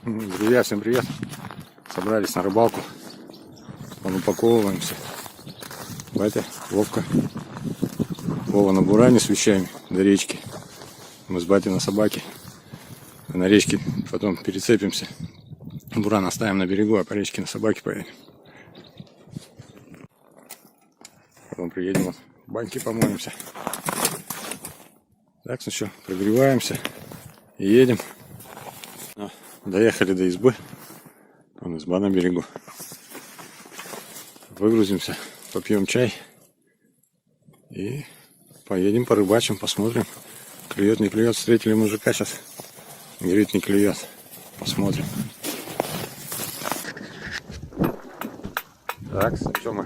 Друзья, всем привет! Собрались на рыбалку. Упаковываемся. Батя, Вовка, Вова на буране с вещами до речки. Мы с батей на собаке. На речке потом перецепимся. Буран оставим на берегу, а по речке на собаке поедем. Потом приедем, вот, баньки помоемся. Так, ну что, прогреваемся и едем. Доехали до избы. Вон изба на берегу. Выгрузимся, попьем чай и поедем порыбачим, посмотрим. Клюет, не клюет. Встретили мужика сейчас. Говорит, не клюет. Посмотрим. Так, что мы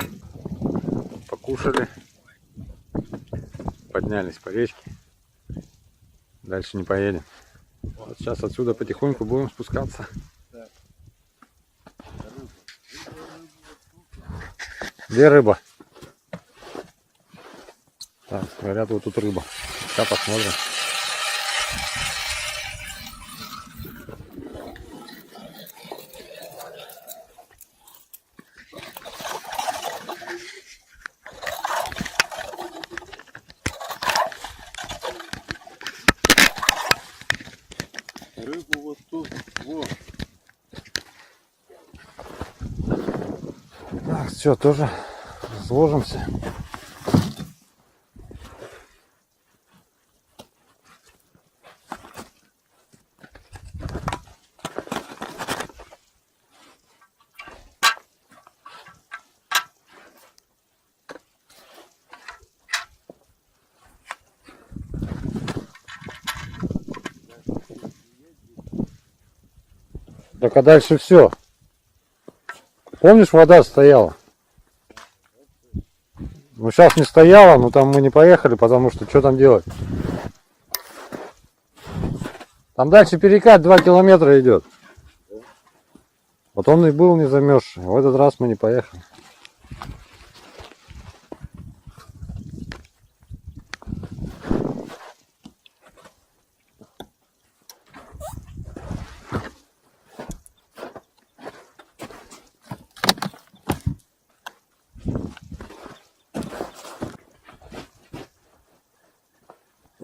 покушали. Поднялись по речке. Дальше не поедем. Вот сейчас отсюда потихоньку будем спускаться. Где рыба? Так, говорят, вот тут рыба. Сейчас посмотрим. Рыбу вот тут, вот. Так, все, тоже сложимся. Так, а дальше все. Помнишь, вода стояла? Ну, сейчас не стояла, но там мы не поехали, потому что что там делать? Там дальше перекат 2 километра идет. Вот он и был не замерзший. В этот раз мы не поехали.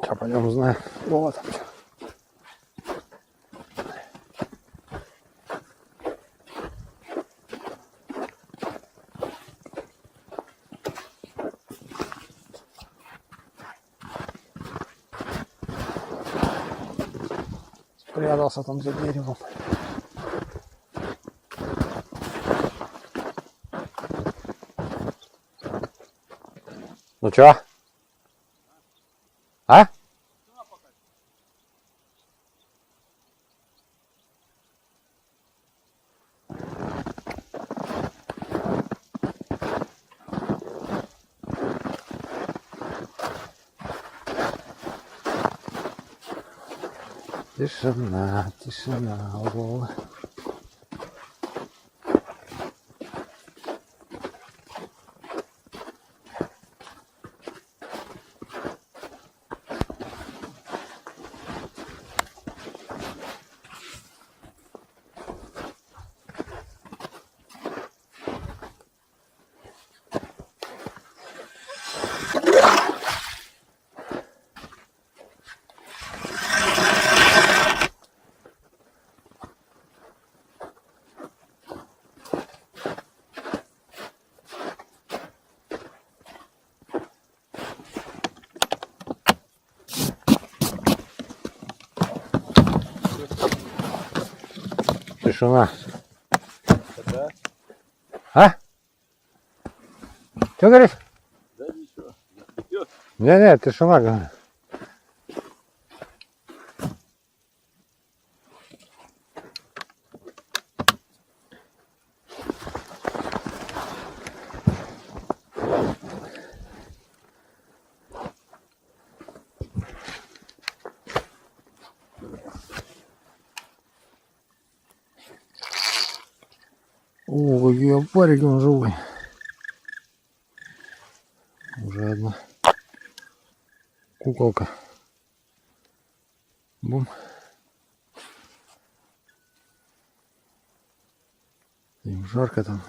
Сейчас пойдем узнаем. Вот. Спрятался там за деревом. Ну чё? А? Тишина, тишина, ого. Тишина. Да? А? Что говоришь? Да ничего. Не, тишина, говорю. Ой, я парик, он живой. Уже одна куколка. Бум. Жарко там.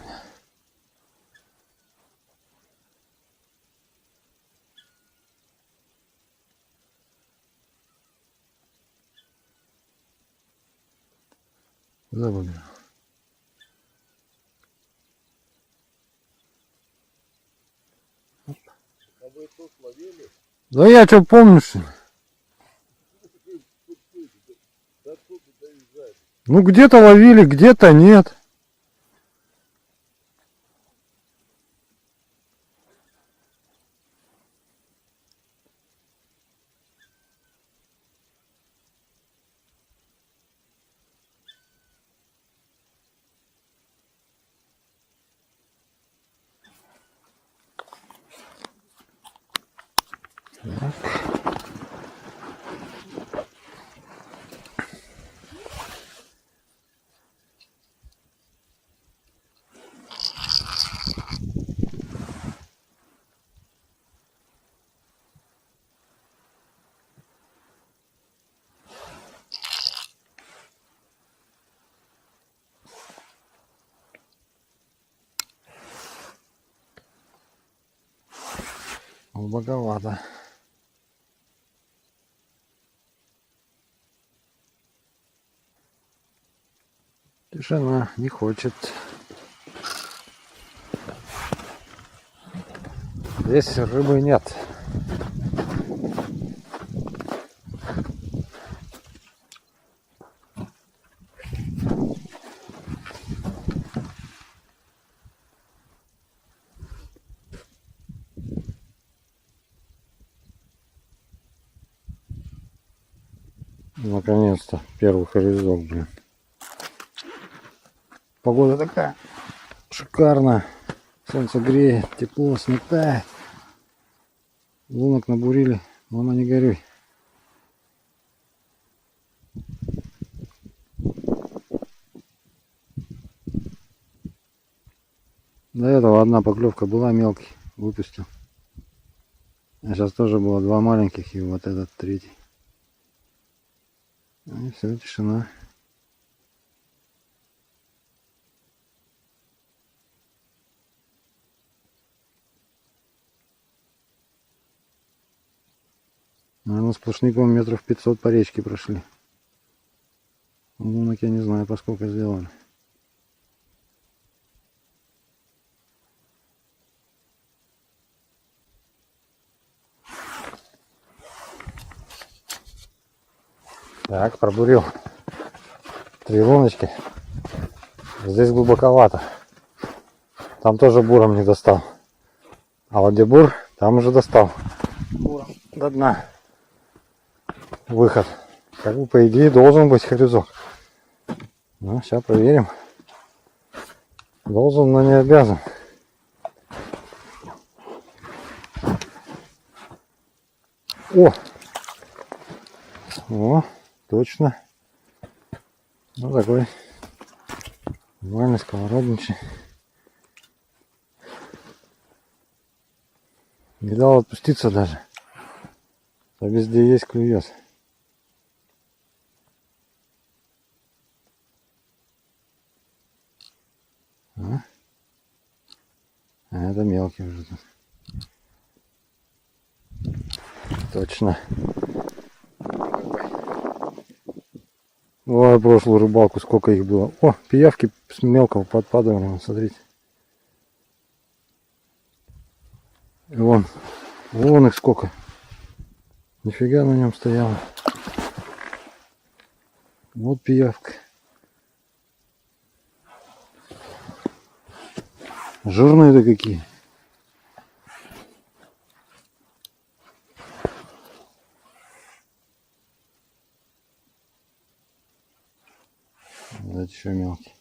Забыл. А вы тут ловили? Да я что помню, что ли? Да тут доезжали. Ну где-то ловили, где-то нет. Глубоковато. Тишина не хочет. Здесь рыбы нет. Наконец-то первый хорезок, блин. Погода такая шикарная. Солнце греет, тепло, сметает. Лунок набурили, мама не горюй. До этого одна поклевка была, мелкий, выпустил. А сейчас тоже было два маленьких и вот этот третий. И все, тишина. Наверное, сплошняком метров 500 по речке прошли. Лунок я не знаю, поскольку сделали. Так, пробурил 3 луночки. Здесь глубоковато. Там тоже буром не достал. А вот где бур, там уже достал. Буром до дна. Выход. Как бы по идее должен быть хорезок. Ну, сейчас проверим. Должен, но не обязан. О, точно. Ну, такой нормальный сковородничий. Не дал отпуститься даже. А везде есть, клюет. А это мелкий уже тут. Точно. Ой, прошлую рыбалку сколько их было. О, пиявки с мелкого подпадывали, смотрите. И вон их сколько. Нифига на нем стояло. Вот пиявка. Жирные-то какие. Вот еще мелкий.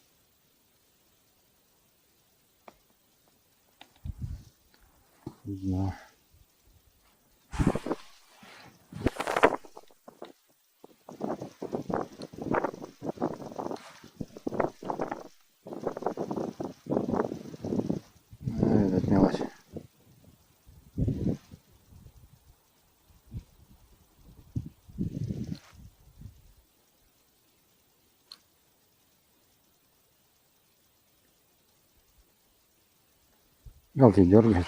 Да. Этот мелочь. Галки дергаешь.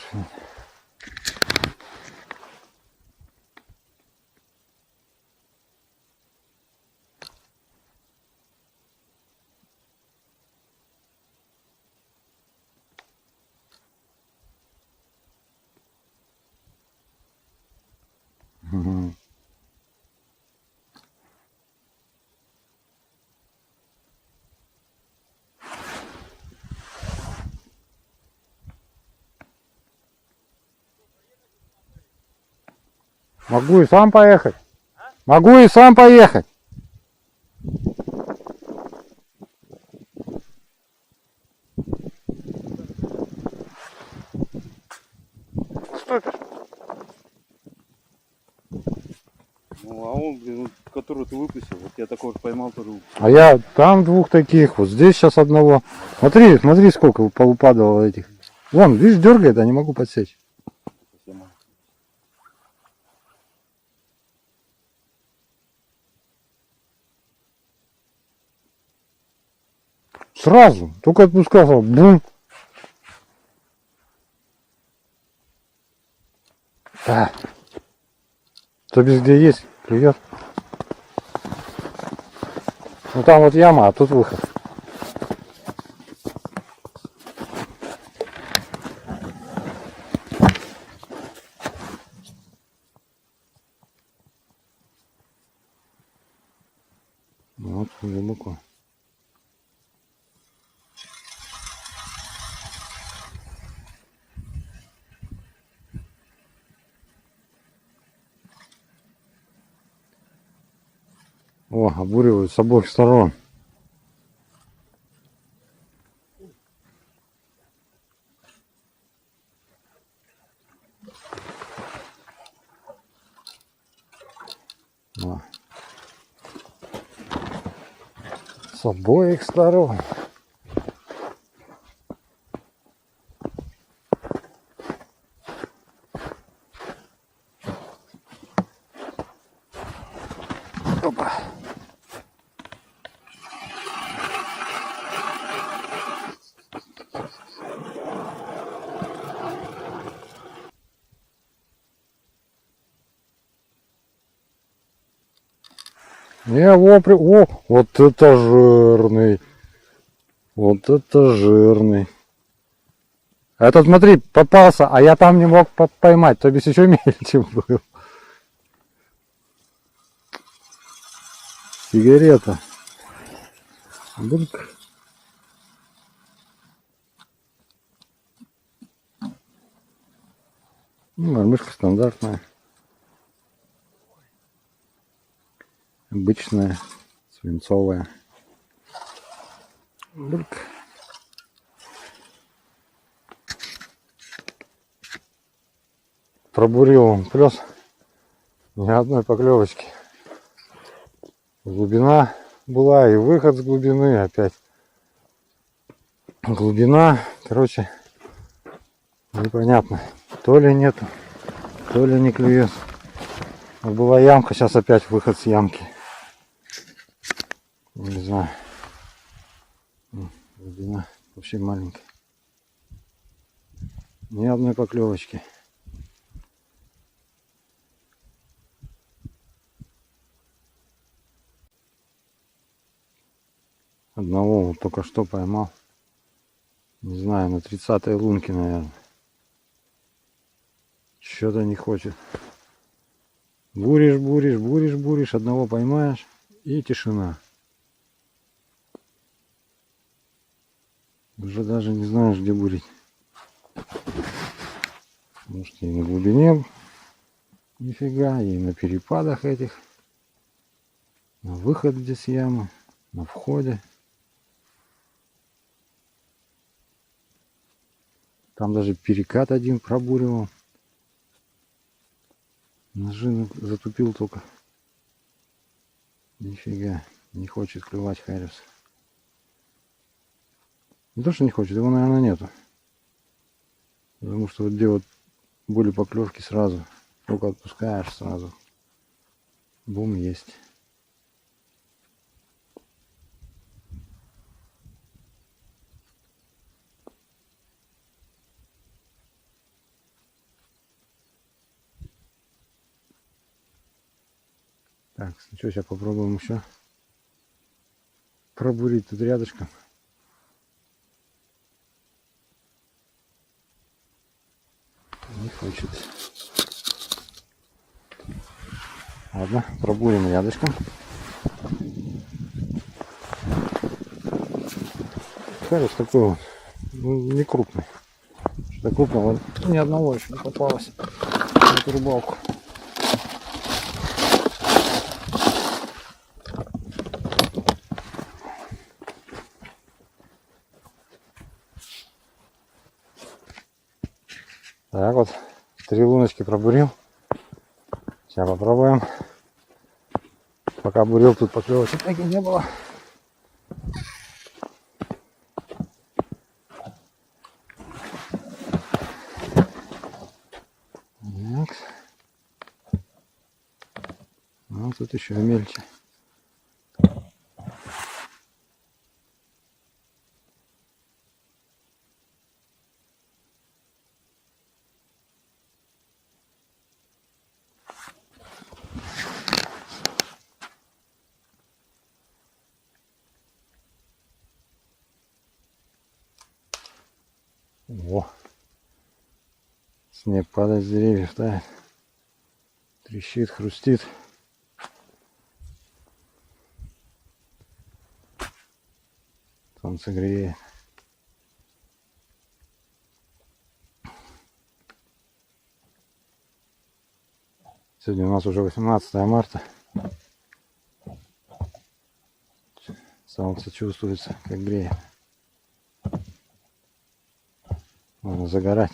Угу. Могу и сам поехать. Могу и сам поехать. Стопишь. Ну, а он, блин, вот, которого ты выпустил, вот я такого поймал тоже. А я там двух таких, вот здесь сейчас одного. Смотри, смотри, сколько поупадало этих. Вон, видишь, дергает, а не могу подсечь. Сразу, только отпускал, бум. Да. То без где есть, клюет. Ну там вот яма, а тут выход. Вот глубоко. О, обуривают с обоих сторон. О. С обоих сторон. Опа. Не, о, вот это жирный. Вот это жирный. Этот, смотри, попался, а я там не мог поймать, то бишь еще мельче был. Сигарета. Бульк. Ну, мормышка стандартная. Обычная, свинцовая. Бульк. Пробурил он плес. Ни одной поклевочки. Глубина была и выход с глубины опять. Глубина, короче, непонятно. То ли нету, то ли не клюет. Вот была ямка, сейчас опять выход с ямки. Не знаю. Глубина вообще маленькая. Ни одной поклевочки. Одного вот только что поймал. Не знаю, на 30-й лунке, наверное. Что-то не хочет. Буришь, буришь, буришь, буришь. Одного поймаешь. И тишина. Уже даже не знаешь, где бурить. Может, и на глубине нифига, и на перепадах этих. На выход здесь яма. На входе. Там даже перекат один пробуривал. Ножи затупил только. Нифига. Не хочет клевать Харрис. Не то, что не хочет, его, наверное, нету. Потому что вот где вот были поклевки сразу. Только отпускаешь сразу. Бум, есть. Так, ну что, сейчас попробуем еще пробурить тут рядышком. Не хочет. Ладно, пробурим рядышком. Кажется, такой вот, ну, не крупный. Что-то крупного ни одного еще не попалось на эту рыбалку. Так вот, 3 луночки пробурил. Сейчас попробуем. Пока бурил, тут поклевочек таки не было. Так. Ну, тут еще мельче. Во. Снег падает с деревьев, тает. Трещит, хрустит. Солнце греет. Сегодня у нас уже 18 марта. Солнце чувствуется, как греет. Можно загорать,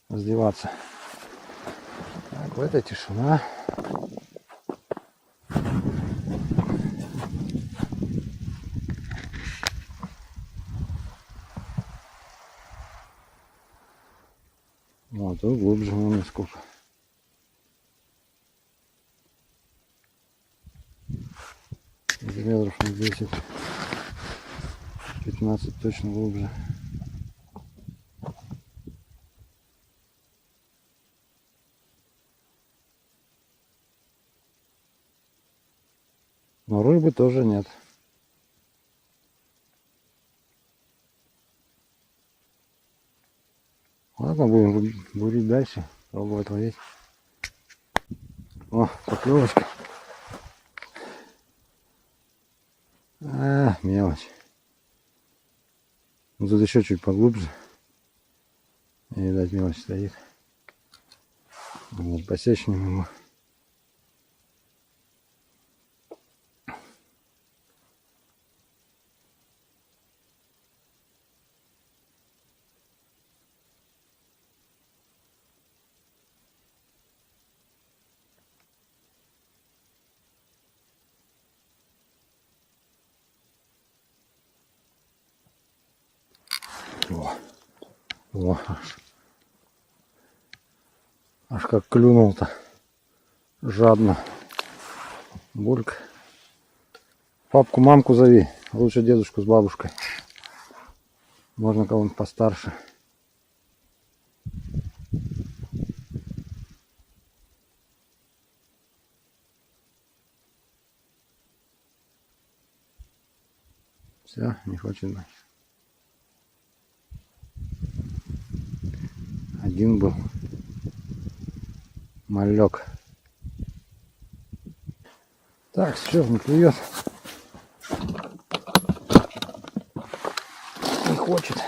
раздеваться. Так, в этой тишина. Вот, тут глубже вон сколько. Метров 10, 15 точно глубже. Но рыбы тоже нет. Ладно, будем бурить дальше, пробовать ловить. О, поклевочка. А, мелочь. Ну, тут еще чуть поглубже. И, видать, мелочь стоит. Вот, посечь не могу. Во, аж как клюнул-то. Жадно. Бульк. Папку, мамку зови. Лучше дедушку с бабушкой. Можно кого-нибудь постарше. Все, не хочет быть. Один был малек. Так, все, не клюет. Не хочет.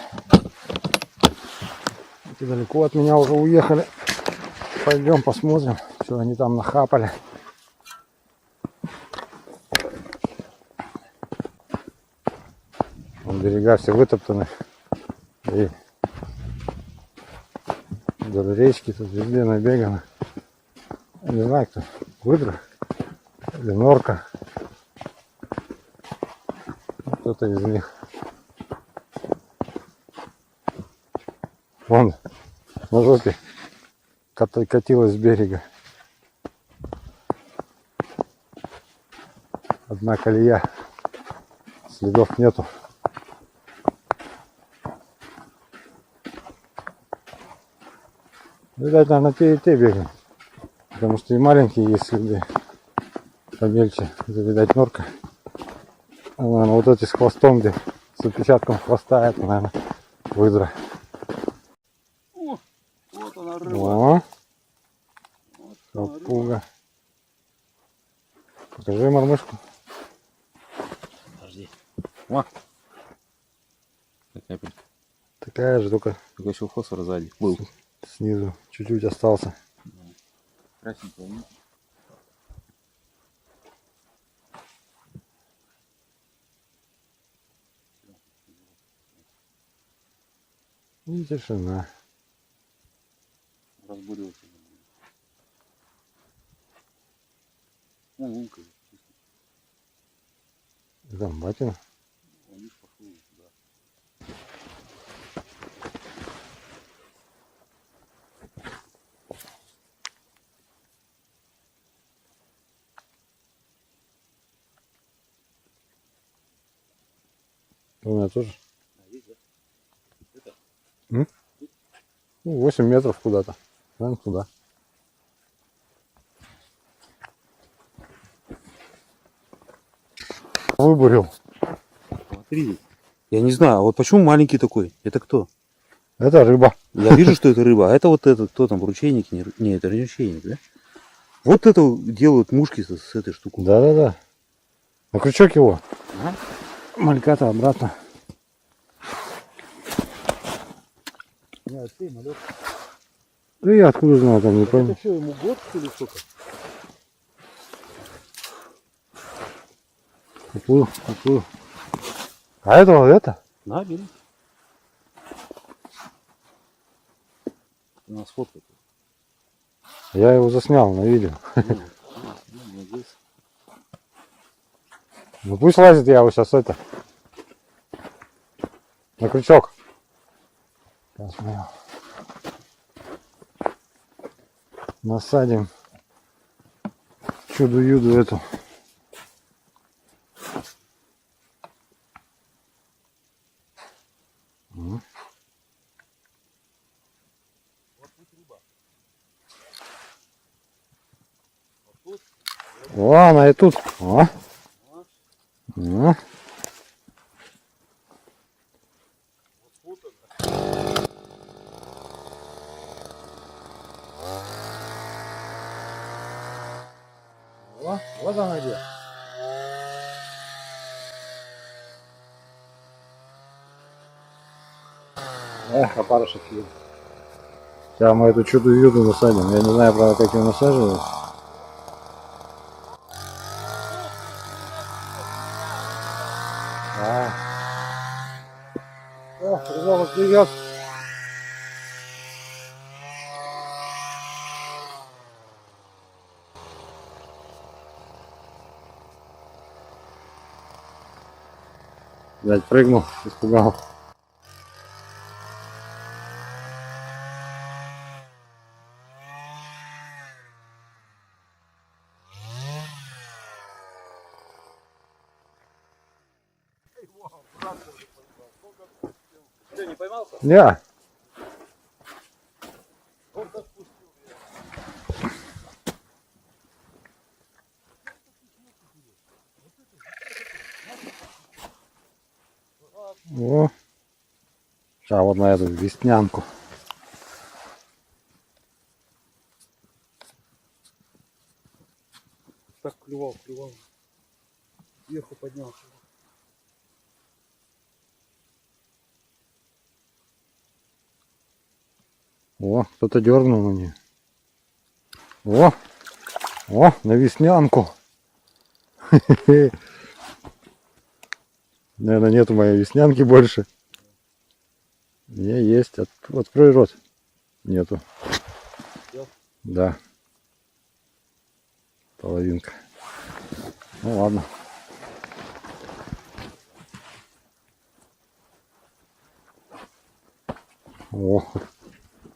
Эти далеко от меня уже уехали. Пойдем посмотрим, что они там нахапали. Берега все вытоптаны. И вдоль речки тут везде набегано. Не знаю, кто. Выдра или норка. Кто-то из них. Вон на жопе катилась с берега. Одна колея. Следов нету. Видать, наверное, те и те бегают. Потому что и маленькие есть следы. помельче, видать норка. Наверное, вот эти с хвостом, где с отпечатком хвоста, это, наверное, выдра. О, вот она рыба. О, Вот она, рыба. попуга. Покажи мормышку. Подожди. О. Капель. Такая же, только Только еще фосфор сзади был. снизу чуть-чуть остался. Красненькая. И тишина. Разбурился. Он лункой. Там батина. Он лишь пошел сюда. У меня тоже. А, есть, да? Это? Ну, 8 метров куда-то. Наверное, туда. Выбурил. Смотри. Я не знаю, а вот почему маленький такой? Это кто? Это рыба. Я вижу, что это рыба, а это вот этот, кто там, ручейник? Не, это не ручейник, да? Вот это делают мушки с этой штукой. Да-да-да. На крючок его. Ага. Мальката обратно. Нет, ты, малек. Да я откуда знаю, там не понял. Это что, ему год или сколько? Поплыл, поплыл. А это вот это? На, бери. У нас фотка. Я его заснял на видео. Молодец. Ну пусть лазит, я его сейчас это. На крючок. Сейчас мы его насадим чуду-юду эту. О, она и тут. О. О. О, вот она где. Эх, опарышек съел. Сейчас мы эту чудо-юду насадим. Я не знаю, правда, как ее насаживать. О, рыбак плывет. Блядь, прыгнул, испугал. Ты не поймался? Не. О. Сейчас вот на эту веснянку. Так клювал. Сверху поднялся. О, кто-то дернул на нее. О, на веснянку. Наверное, нету моей веснянки больше. Не, есть. Открой рот. Нету. Да. Половинка. Ну ладно. О,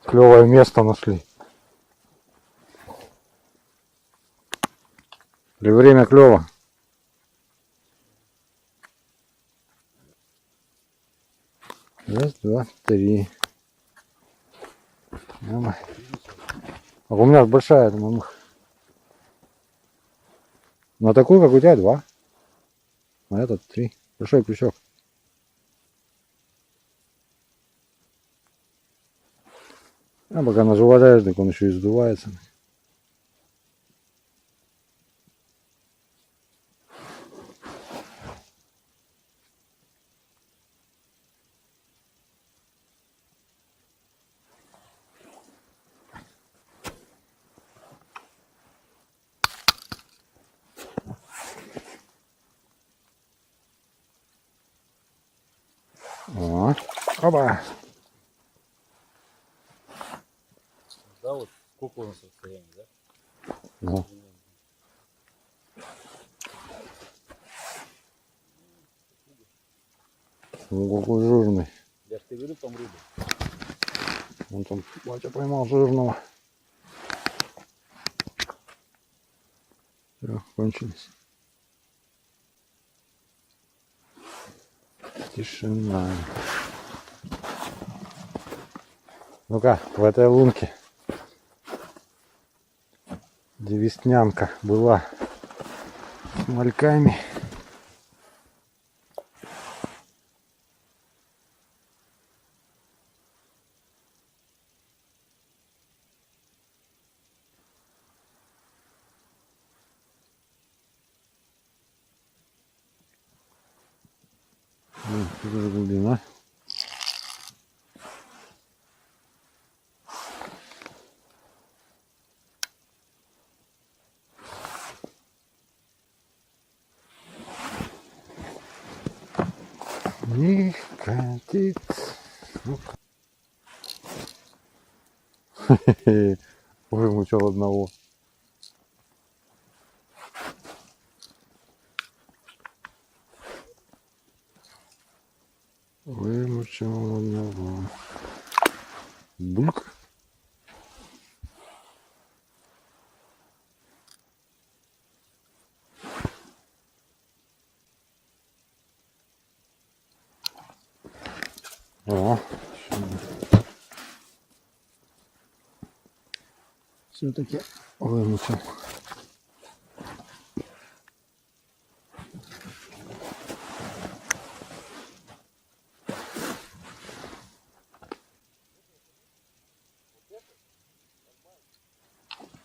клевое место нашли. При время клево. Раз, два, три. Мама. А у меня большая эта мамуха. На такой, как у тебя, 2. На этот 3. Большой крючок. А пока наживаешь, так он еще и сдувается. О, оба. Да, вот сколько у нас расстояние, да? Ну. Ну, какой жирный. Я ж тебе говорю, там рыба. Он там, батя поймал жирного. Все, кончились. Тишина. Ну-ка, в этой лунке, где веснянка была с мальками. Тут уже глубина. Не катит. Вымучил одного. Вымучил одного. Бульк. О, все-таки вымучил.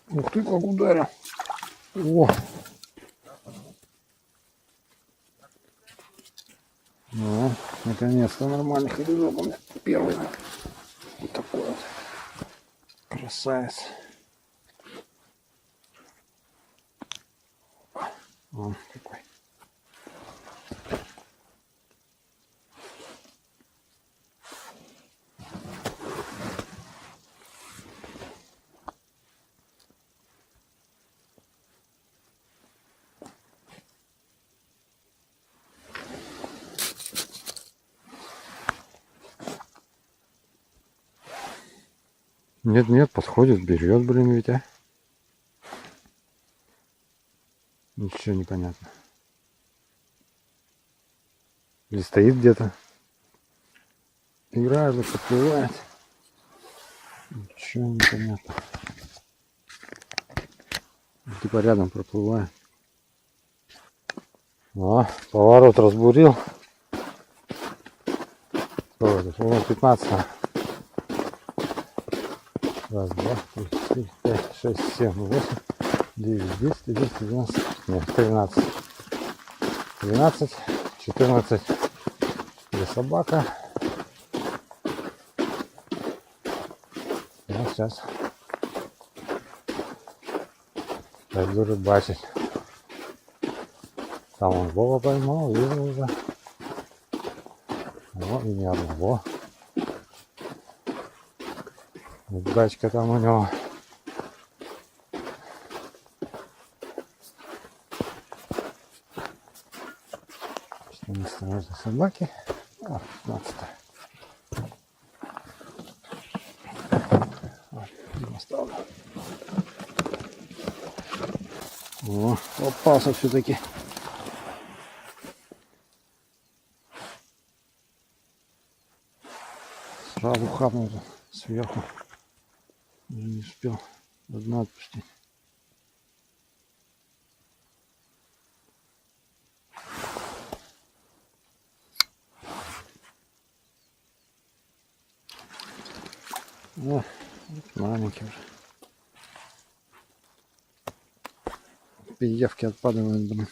Ух ты, как ударил. О. Ну, наконец-то нормальный ходежок у меня. Первый. Вот такой вот. Красавец. Вон какой. Нет, подходит, берет, блин, ведь, а. Ничего не понятно. Или стоит где-то. Играет, подплывает. Ничего не понятно. Типа рядом проплывает. О, поворот разбурил. Сколько это? 15. Раз, два, три, четыре, пять, шесть, семь, 8, 9, 10, 11, 12, нет, 13. 12, 14. Где собака? Ну, сейчас пойду рыбачить. Там он Вова поймал, вижу уже. О, и не одного. Удачка там у него. Что место нужно собаки. А, 15. Оставлю. О, попался все-таки. Сразу хапнул сверху. Уже не успел одну отпустить. О, маленький уже. Пиявки отпадают, блин.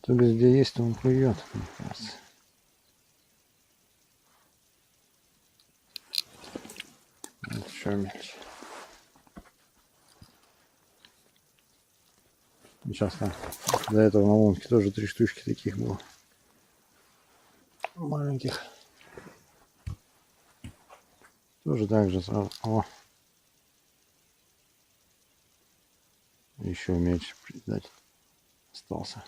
То везде есть, то он клюет, мне кажется. Вот еще мельче. Сейчас там до этого на лунке тоже 3 штучки таких было. Маленьких. Тоже так же сразу. О. Еще мельче придать остался.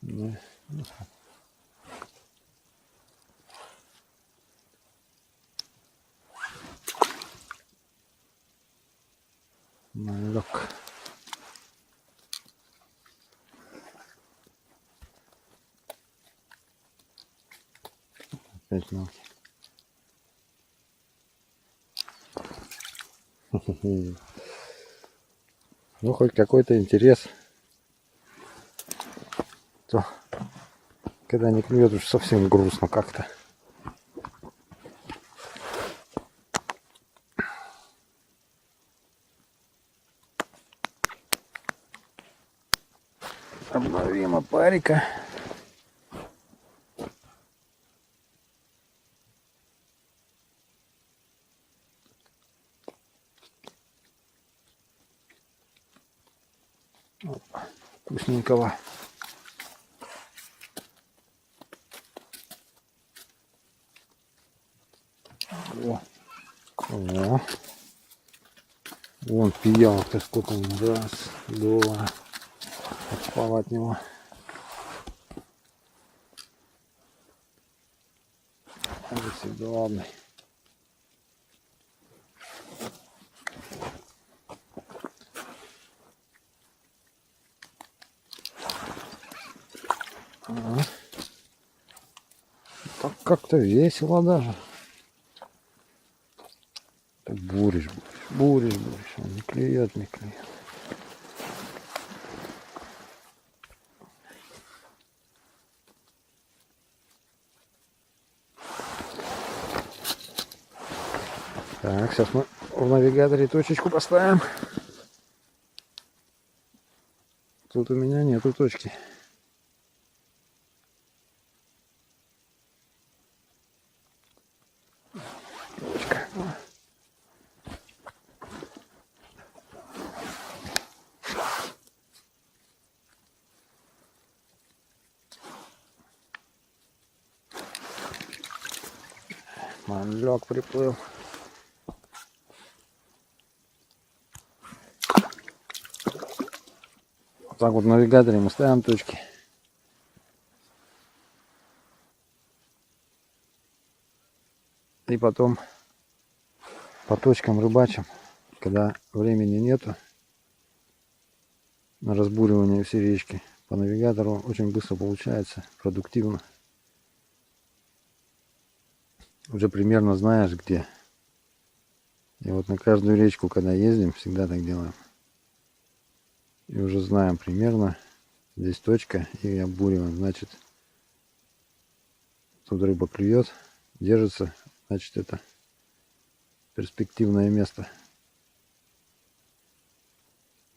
Да. Малек. Опять мелкий. Ну, хоть какой-то интерес. То, когда не клюет, уж совсем грустно как-то. Обновим опарика. Опа, вкусненького. О. О. Вон пиявок-то сколько он. Раз, два. Отпал от него. Главный. Так как-то весело даже. Так буришь. Он не клюет, не клюет. Так, сейчас мы в навигаторе точечку поставим. Тут у меня нету точки. Точка. Малек приплыл. Вот так вот в навигаторе мы ставим точки. И потом по точкам рыбачим, когда времени нету на разбуривание всей речки. По навигатору очень быстро получается, продуктивно. Уже примерно знаешь где. И вот на каждую речку, когда ездим, всегда так делаем. И уже знаем примерно, здесь точка, и обуриваем. Значит, тут рыба клюет, держится, значит, это перспективное место.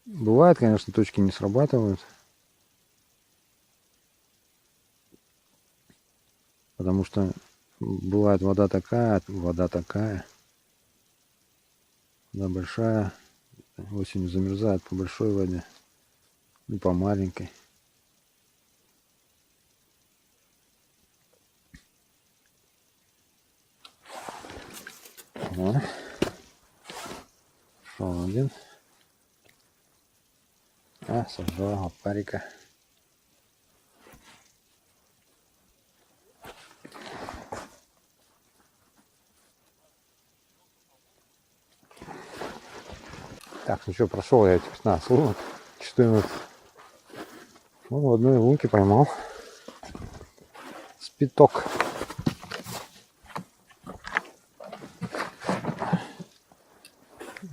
Бывает, конечно, точки не срабатывают. Потому что бывает вода такая, вода большая. Осенью замерзает по большой воде и по маленькой. Вот. Шел один. Сожрал опарика. Так, ну что, прошел я эти 15 лунок, 14. Ну, в одной лунке поймал спиток.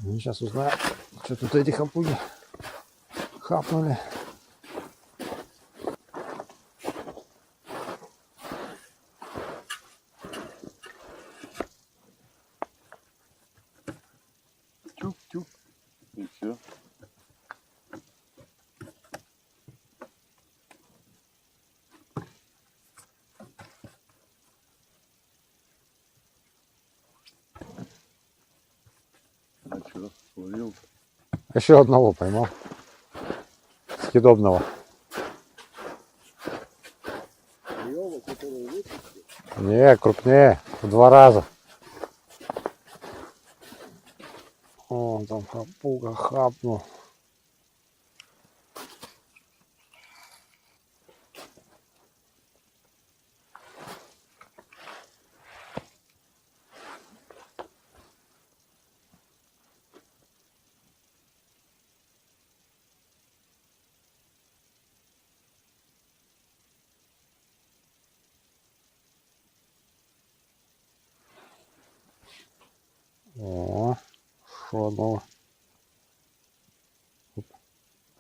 Ну, сейчас узнаем, что тут эти хапуги хапнули. Тюк-тюк. И все. А что, словил? Еще одного поймал. Съедобного. Не, крупнее. В 2 раза. О, там хапуга хапнул. О, шо одного. Оп,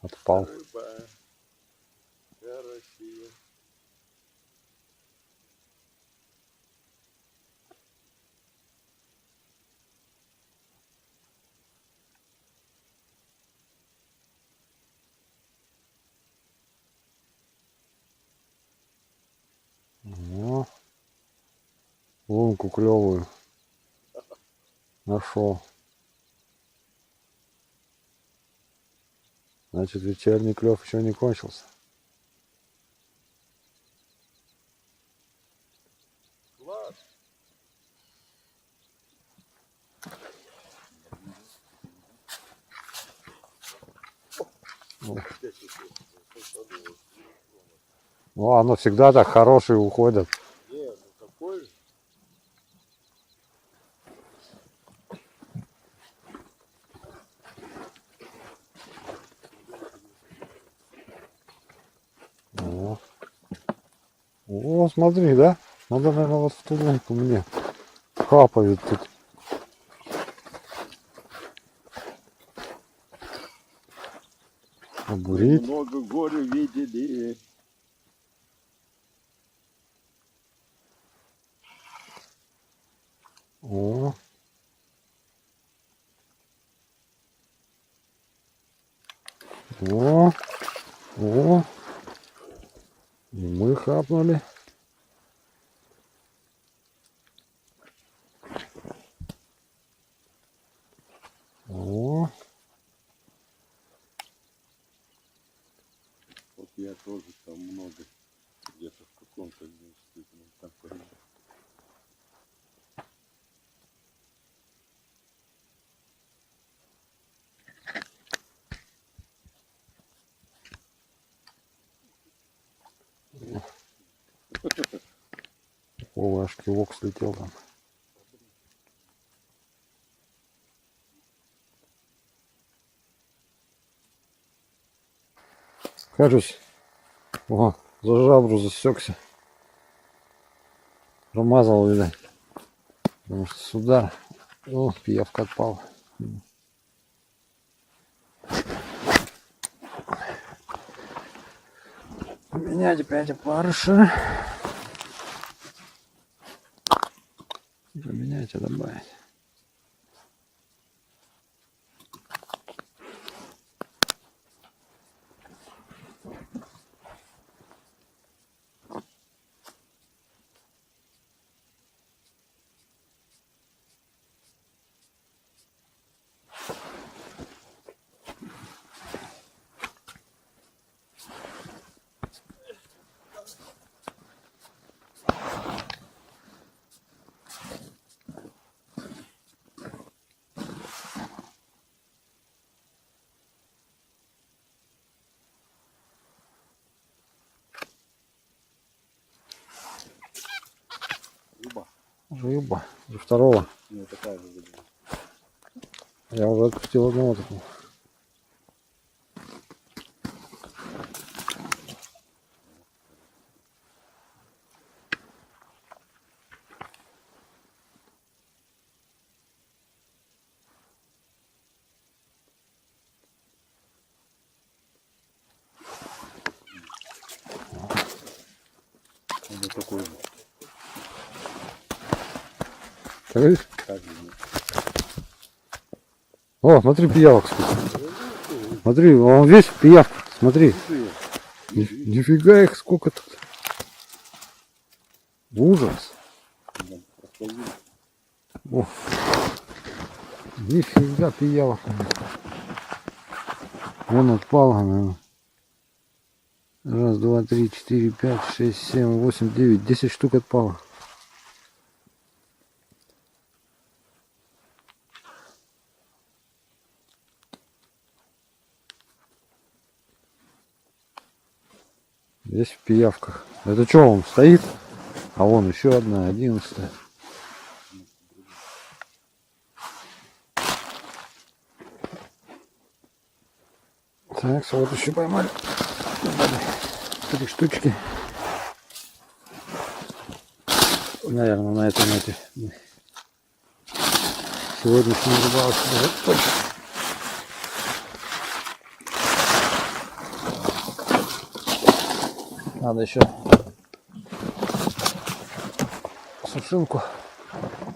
отпал. Рыба. Карасик. О, лунку клевую. Нашел. Значит, вечерний клев еще не кончился. Класс. Ну, оно всегда так хорошие уходят. Не, ну такой же. О, смотри, да? Надо, наверное, вот в ту лунку мне. Хапает тут. Обурить. Много горя видели. О. О. О. И мы хапнули. О. Вот я тоже там много где-то в каком-то действительно там поймал. О, аж кивок слетел там. Кажусь. О, за жабру засекся. Промазал, видать. Потому что сюда, о, пиявка отпала. Поменять опять опарыша. Поменять и добавить. Рыба. Рыба. И второго. Ну, такая же рыба. Я уже отпустил одного такого. Он такой же. Кажись? Так же. О, смотри, пиявок сколько. Смотри, он весь в пиявках. Смотри. Нифига их сколько тут. Ужас. О, нифига пиявок. Вон отпала, наверное. Раз, два, три, четыре, пять, шесть, семь, восемь, девять, 10 штук отпало. Здесь в пиявках. Это что, он стоит? А вон еще одна, 11. Так, вот еще поймали. 3 штучки. Наверное, на этой ноте сегодняшний рыбалки уже точно. Надо еще сушилку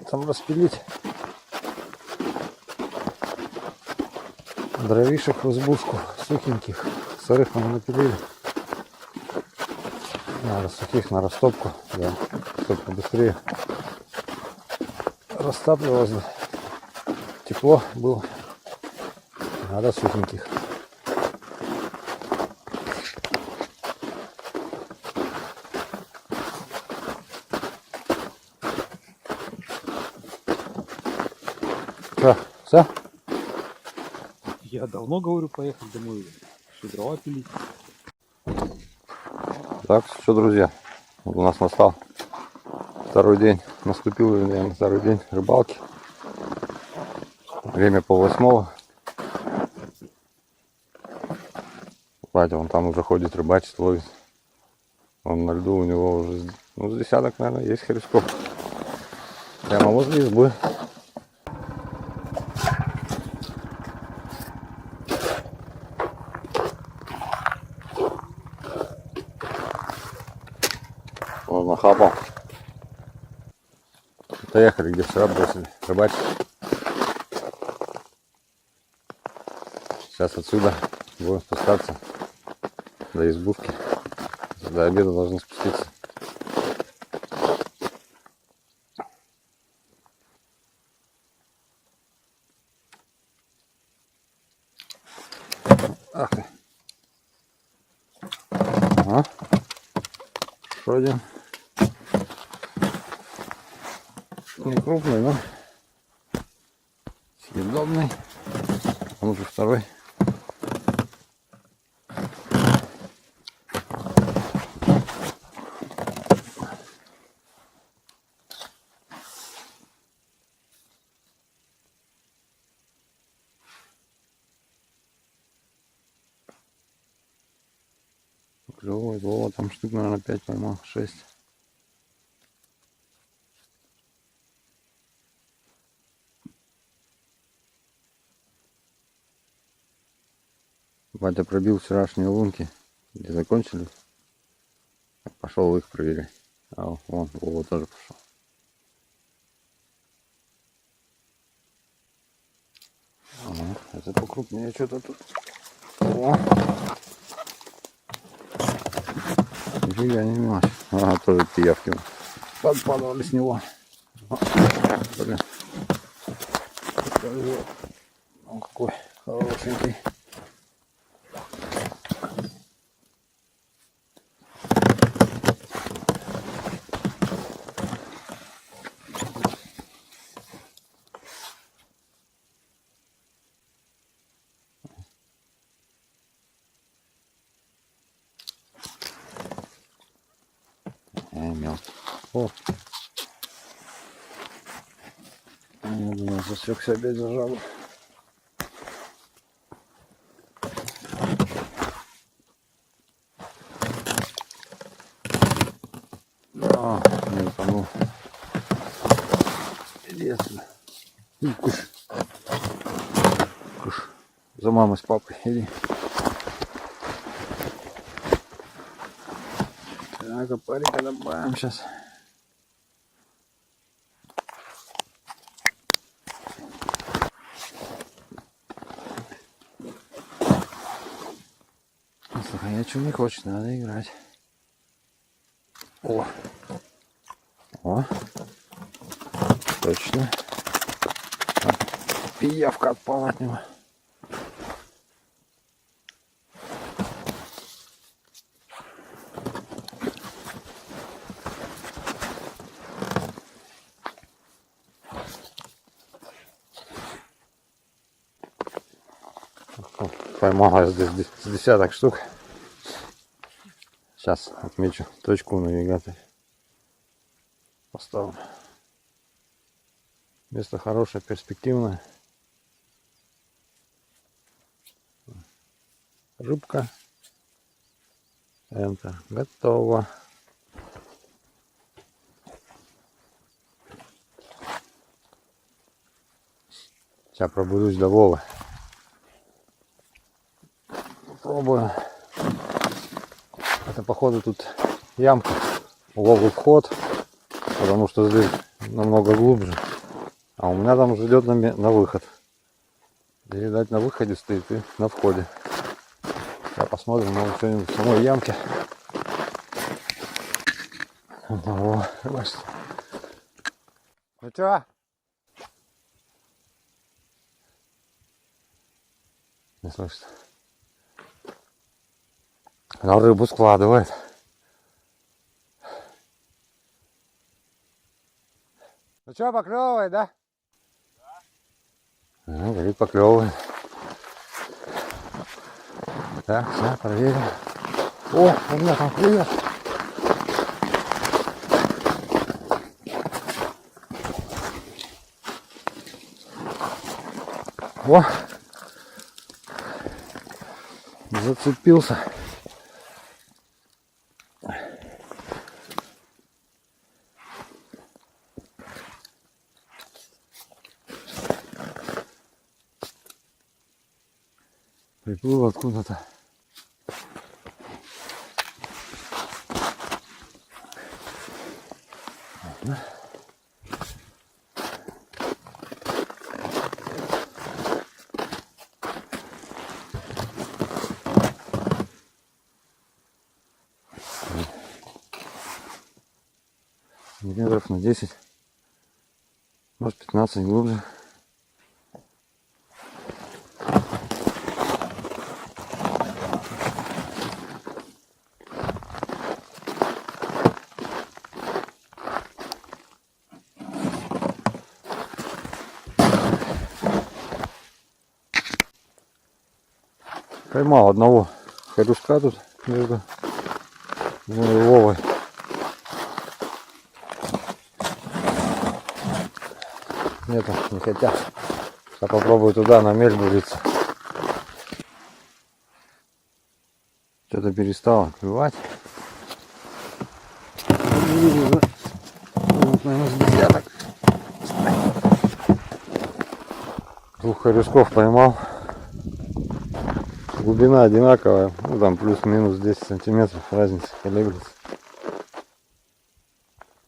там распилить. Дровишек в избушку сухеньких. Сырых мы напилили. Надо сухих на растопку. Да, чтобы побыстрее растапливалось. Тепло было. Надо сухеньких. Что, все? Я давно говорю поехать домой, что дрова пилить. Так, что, друзья, вот у нас настал второй день, наступил, наверное, второй день рыбалки. Время 7:30. Батя, он там уже ходит, рыбачит, ловит. Он на льду, у него уже, ну, с десяток, наверное, есть хрячков. Прямо возле избы. Он нахапал. Доехали, где вчера бросили рыбачить. Сейчас отсюда будем спускаться до избушки. До обеда должны спуститься. Ах ты. Ага. Еще один. Не крупный, но съедобный. Он уже второй. Клевый, Вова, там штук, наверное, 5 поймал, 6. Батя пробил вчерашние лунки, где закончили. Пошел их проверять. А вон, Вова тоже пошел. Ага, это покрупнее что-то тут. О! Нифига не мелочь. Ага, тоже пиявки подпадали с него. Блин. Он какой хорошенький. Мелкий. О! Я думаю, засекся опять за жабу. А, не утонул. Иди отсюда. Иди, куш. Куш. За мамой с папой. Иди. Так, опарика добавим сейчас. Сухарячу не хочет, надо играть. О! О! Точно. Пиявка отпала от него. Поймала я здесь с десяток штук. Сейчас отмечу точку в навигаторе. Поставлю. Место хорошее, перспективное. Рыбка. Enter. Готово. Сейчас пробудусь до Вовы. Попробую. Это походу тут ямка. У Вовы вход. Потому что здесь намного глубже. А у меня там уже идет на выход. И, видать, на выходе стоит и на входе. Сейчас посмотрим, может что-нибудь в самой ямке. О, бачите. Ну чё? Не слышит. Она рыбу складывает. Ну чё, поклевывает, да? Да. Говорит, поклевывает. Так, сейчас проверим. О, у меня там клюет. О! Зацепился. Приплыл откуда-то. Метров на 10, может 15 глубже. Поймал одного хорюшка тут между мной и Вовой. Нету, не хотят. Сейчас попробую туда на мель буриться. Что-то перестало клевать. Не вижу, да? Вот, наверное, с десяток. Двух хорюшков поймал. Глубина одинаковая. Ну там плюс-минус 10 сантиметров разница колеблется.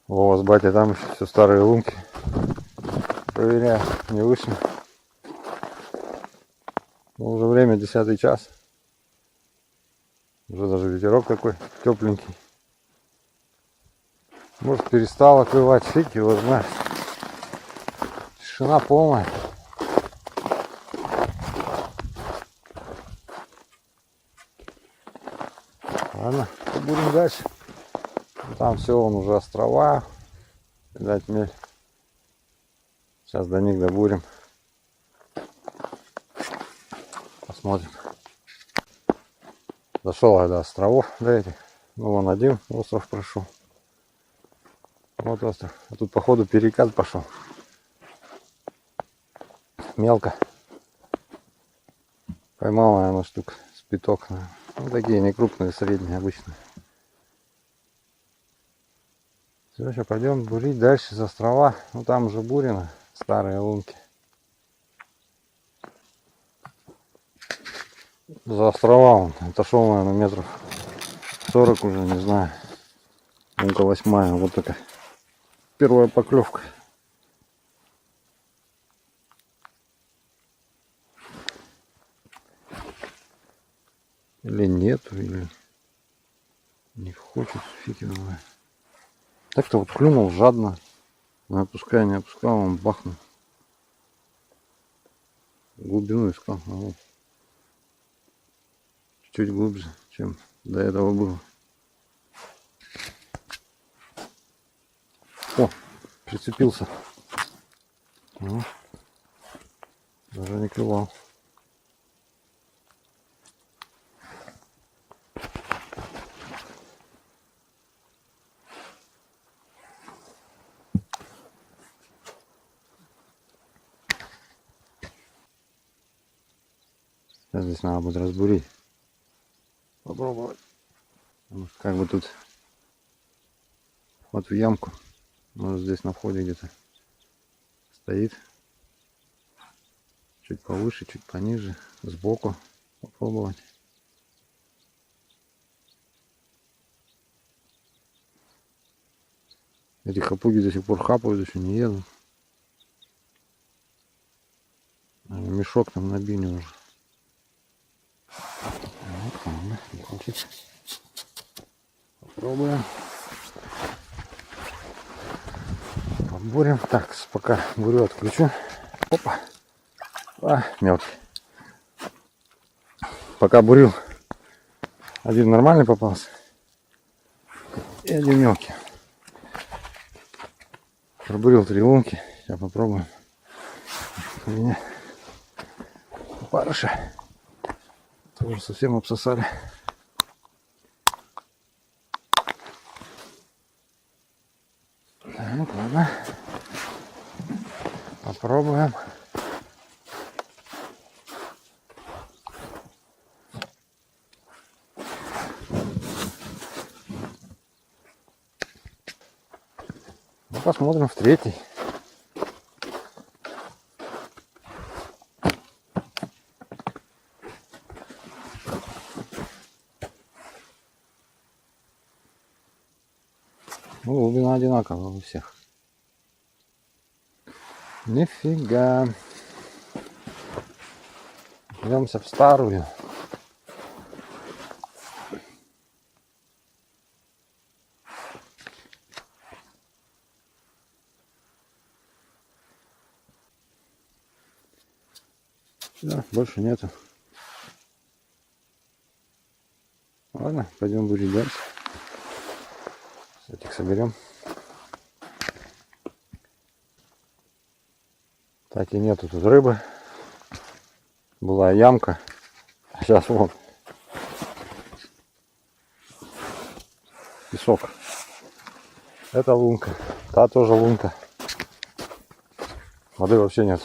Вова с батей там еще все старые лунки. Проверяю, не вышли. Но уже время 10-й час. Уже даже ветерок такой тепленький. Может, перестало клевать, фиг его знает. Тишина полная. Ладно, будем дальше. Там все, он уже острова. Видать, мель. Сейчас до них добурим. Посмотрим. Дошел я до островов, до этих. Ну, вон один остров прошел. Вот остров. А тут, походу, перекат пошел. Мелко. Поймал, наверное, штук с пяток. Ну, такие не крупные, средние, обычные. Все, сейчас пойдем бурить дальше с острова. Ну, там уже бурено. Старые лунки. За острова он отошел, наверное, метров 40 уже, не знаю. Лунка 8-я. Вот такая первая поклевка. Или нету, или не хочет, фиг его знает. Так-то вот клюнул жадно. Не опускал, он бахнул. Глубину искал. А вот. Чуть глубже, чем до этого было. О, прицепился. Ну, даже не клевал. Сейчас здесь надо будет разбурить. Попробовать. Потому что как бы тут вход в ямку. Может здесь на входе где-то стоит. Чуть повыше, чуть пониже. Сбоку попробовать. Эти хапуги до сих пор хапают, еще не едут. Мешок там набили уже. Вот, ладно, не хочет. Попробуем. Побурим. Так, пока бурю отключу. Опа. А, мелкий. Пока бурил, один нормальный попался. И один мелкий. Пробурил 3 лунки. Сейчас попробуем. У меня парыша тоже совсем обсосали. Так, ладно. Попробуем. Ну, посмотрим в третий. Ну, глубина одинаковая у всех. Нифига. Вернемся в старую. Да, больше нету. Ладно, пойдем бурить дальше. Этих соберем. Так и нету тут рыбы. Была ямка. А сейчас вот песок. Это лунка. Та тоже лунка. Воды вообще нет.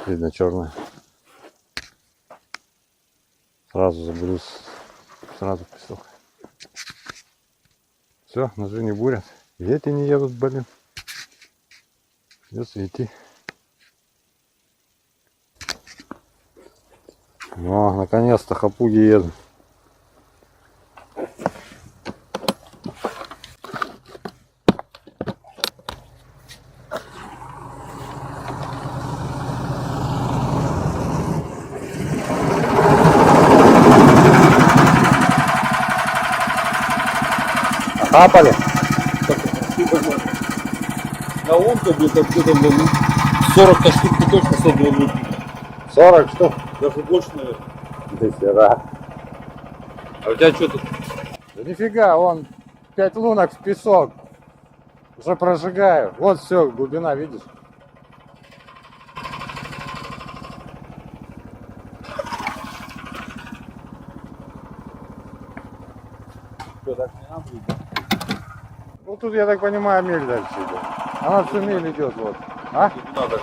Видно черная. Сразу заберу, сразу песок. Все, ножи не бурят. Эти не едут, блин. Придется идти. О, наконец-то хапуги едут. Хапали? На лунка где-то 40 штук точно собрал. 40 штук? Даже больше, наверное. Да хера. А у тебя что тут? Да нифига, вон 5 лунок в песок. Уже прожигаю. Вот все, глубина, видишь? Что, так не надо будет? Ну тут, я так понимаю, мель дальше идет. Она всю мель идет, вот. А? Не надо.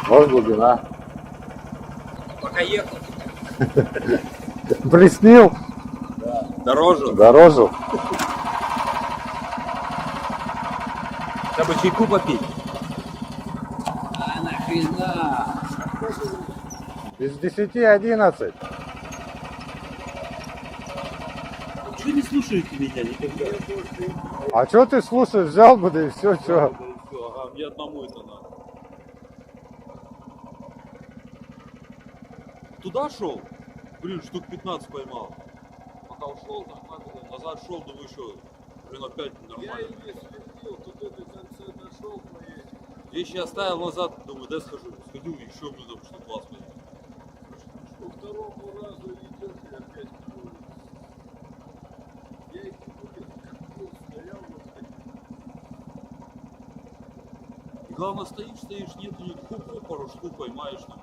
Вот глубина. Пока ехал. Плеснил? Дороже. Дорожил. Хотя бы чайку попить. А нахрена? Из 10 11. Что не слушаете меня никогда? А что ты слушаешь? Взял бы, да и все, что? Ага, мне одному это надо. Туда шел? Блин, штук 15 поймал. Пока ушел, нормально. Назад шел, думаю, еще блин, опять нормально. Я и следил, тут до конца дошел, поедет. Вещи оставил назад, думаю, да схожу. Сходил, еще мне там что классно. По второму разу идешь и опять курит. Я их не курил, стоял вот. И главное, стоишь, нету ни хуп-хуп, пару штук поймаешь там.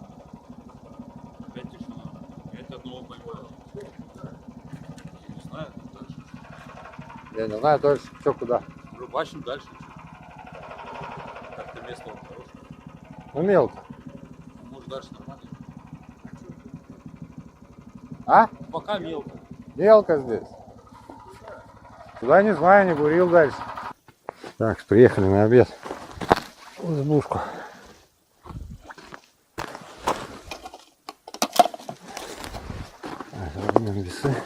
Опять тишина. Опять одного поймал. Не знаю, дальше. Я не знаю дальше, что куда. Рыбачим дальше. Как-то место он хорошее. Ну мелко. Может дальше нормально. А? Пока мелко. Мелко здесь. Туда не знаю, не бурил дальше. Так, приехали на обед. В избушку. Возьмем весы.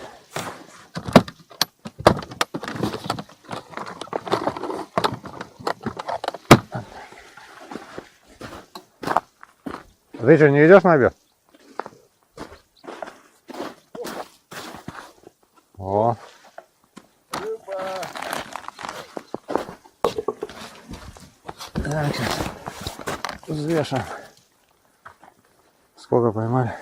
Ты что, не идешь на обед? О. Так, сейчас взвешиваем. Сколько поймали?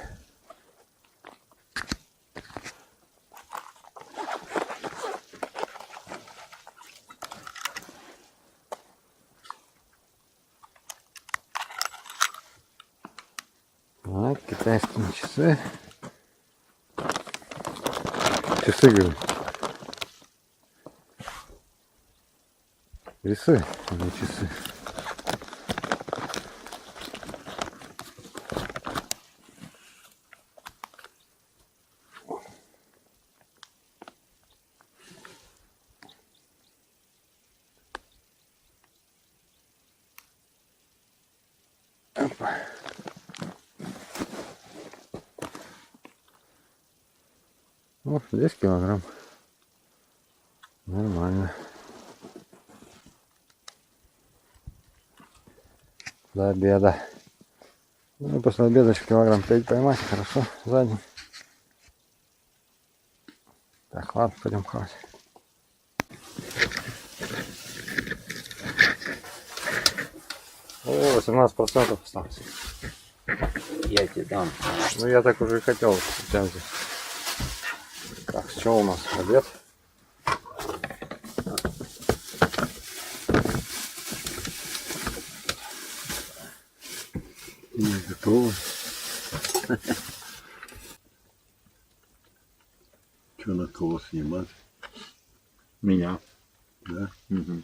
Так, китайские часы. Часы, говорю. Весы, а не часы. Опа. Ну, 10 килограмм. Нормально. До обеда. Ну и после обеда еще килограмм 5 поймать. Хорошо, за день. Так, ладно, пойдем хавать. О, 18% осталось. Я тебе дам. Ну я так уже и хотел. Так, что у нас? Обед. Не готовы. Что на кого снимать? Меня. Да? Угу.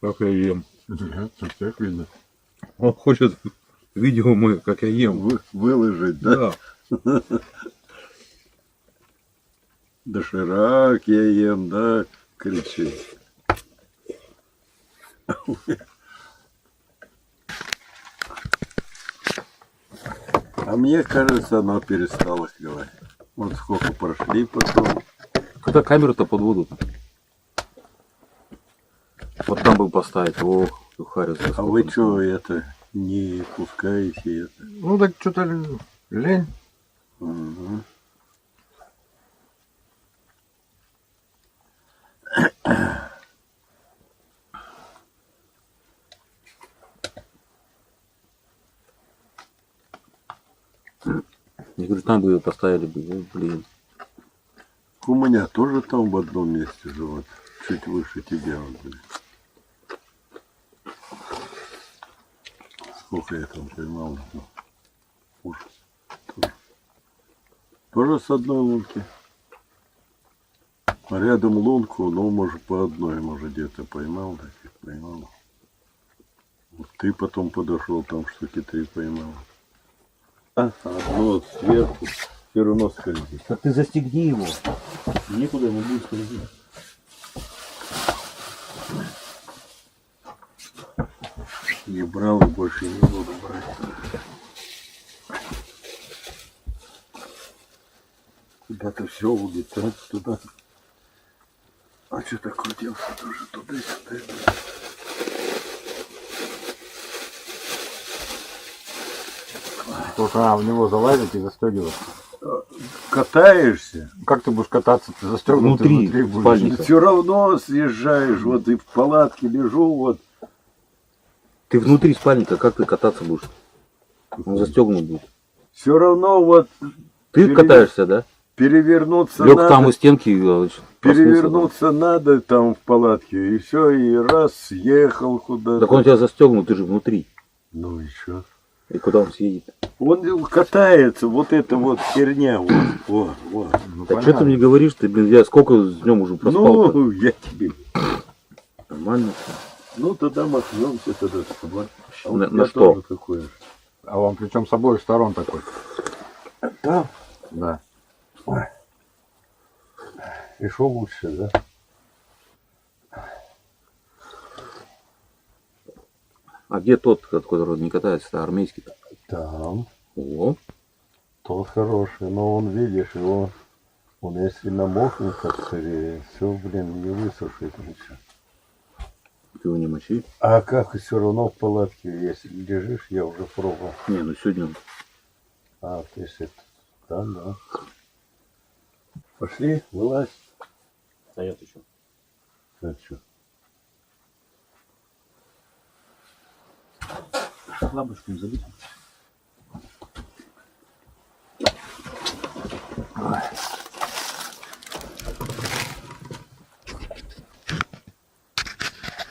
Как я ем. Да, всех видно. Он хочет видео мы, как я ем. Выложить, да? Да. Доширак я ем, да? Кричит. А мне кажется, она перестала клевать. Вот сколько прошли потом. Когда камеру-то под воду-то? Вот там бы поставить. О, Харис. А вы что, это, не пускаете это? Ну так что-то лень. Угу. Я говорю, там бы ее поставили бы. О, блин. У меня тоже там в одном месте живут. Чуть выше тебя. Вот, блин. Сколько я там поймал? Ужас. Тоже с одной лунки. А рядом лунку, ну, может, по одной, может, где-то поймал, так и поймал. Вот ты потом подошел, там штуки 3 поймал. А, одно сверху, все равно скользит. Так ты застегни его. Некуда ему будет скользить. Не брал и больше не буду брать. Куда-то все улетает туда. А что так крутился тоже туда-сюда? Только в него залазить и застегивать. катаешься, Как ты будешь кататься? Ты застегнутый Внутри внутри будешь. спальника. все равно съезжаешь, вот и в палатке лежу, вот. Ты внутри спальника, как ты кататься будешь? Он застегнут будет. Все равно вот Ты катаешься, да? перевернуться Лег надо. там у стенки, проснулся Перевернуться надо там в палатке, и все, и раз съехал там. куда-то. Так он у тебя застегнут, ты же внутри. Ну и что? И куда он съедет? Он катается, вот эта вот херня, вот. Ну, Так что ты мне говоришь? Ты, блин, я сколько днем уже проспал? Ну, я тебе. Нормально. Ну, тогда махнемся тогда с тобой. А у На тебя что? тоже такое же. А он причем с обоих сторон такой. Да. Да. И что лучше, да? А где тот, который не катается-то, армейский-то? Там. О, Тот хороший, но он, видишь, его, он если намокнет, как скорее, все, блин, не высушит ничего. ты его не мочи. А как все равно в палатке, если лежишь, я уже пробовал. Не, ну сегодня... А, то есть это, да. Пошли, вылазь. А я-то что? А что? Лампочку забить.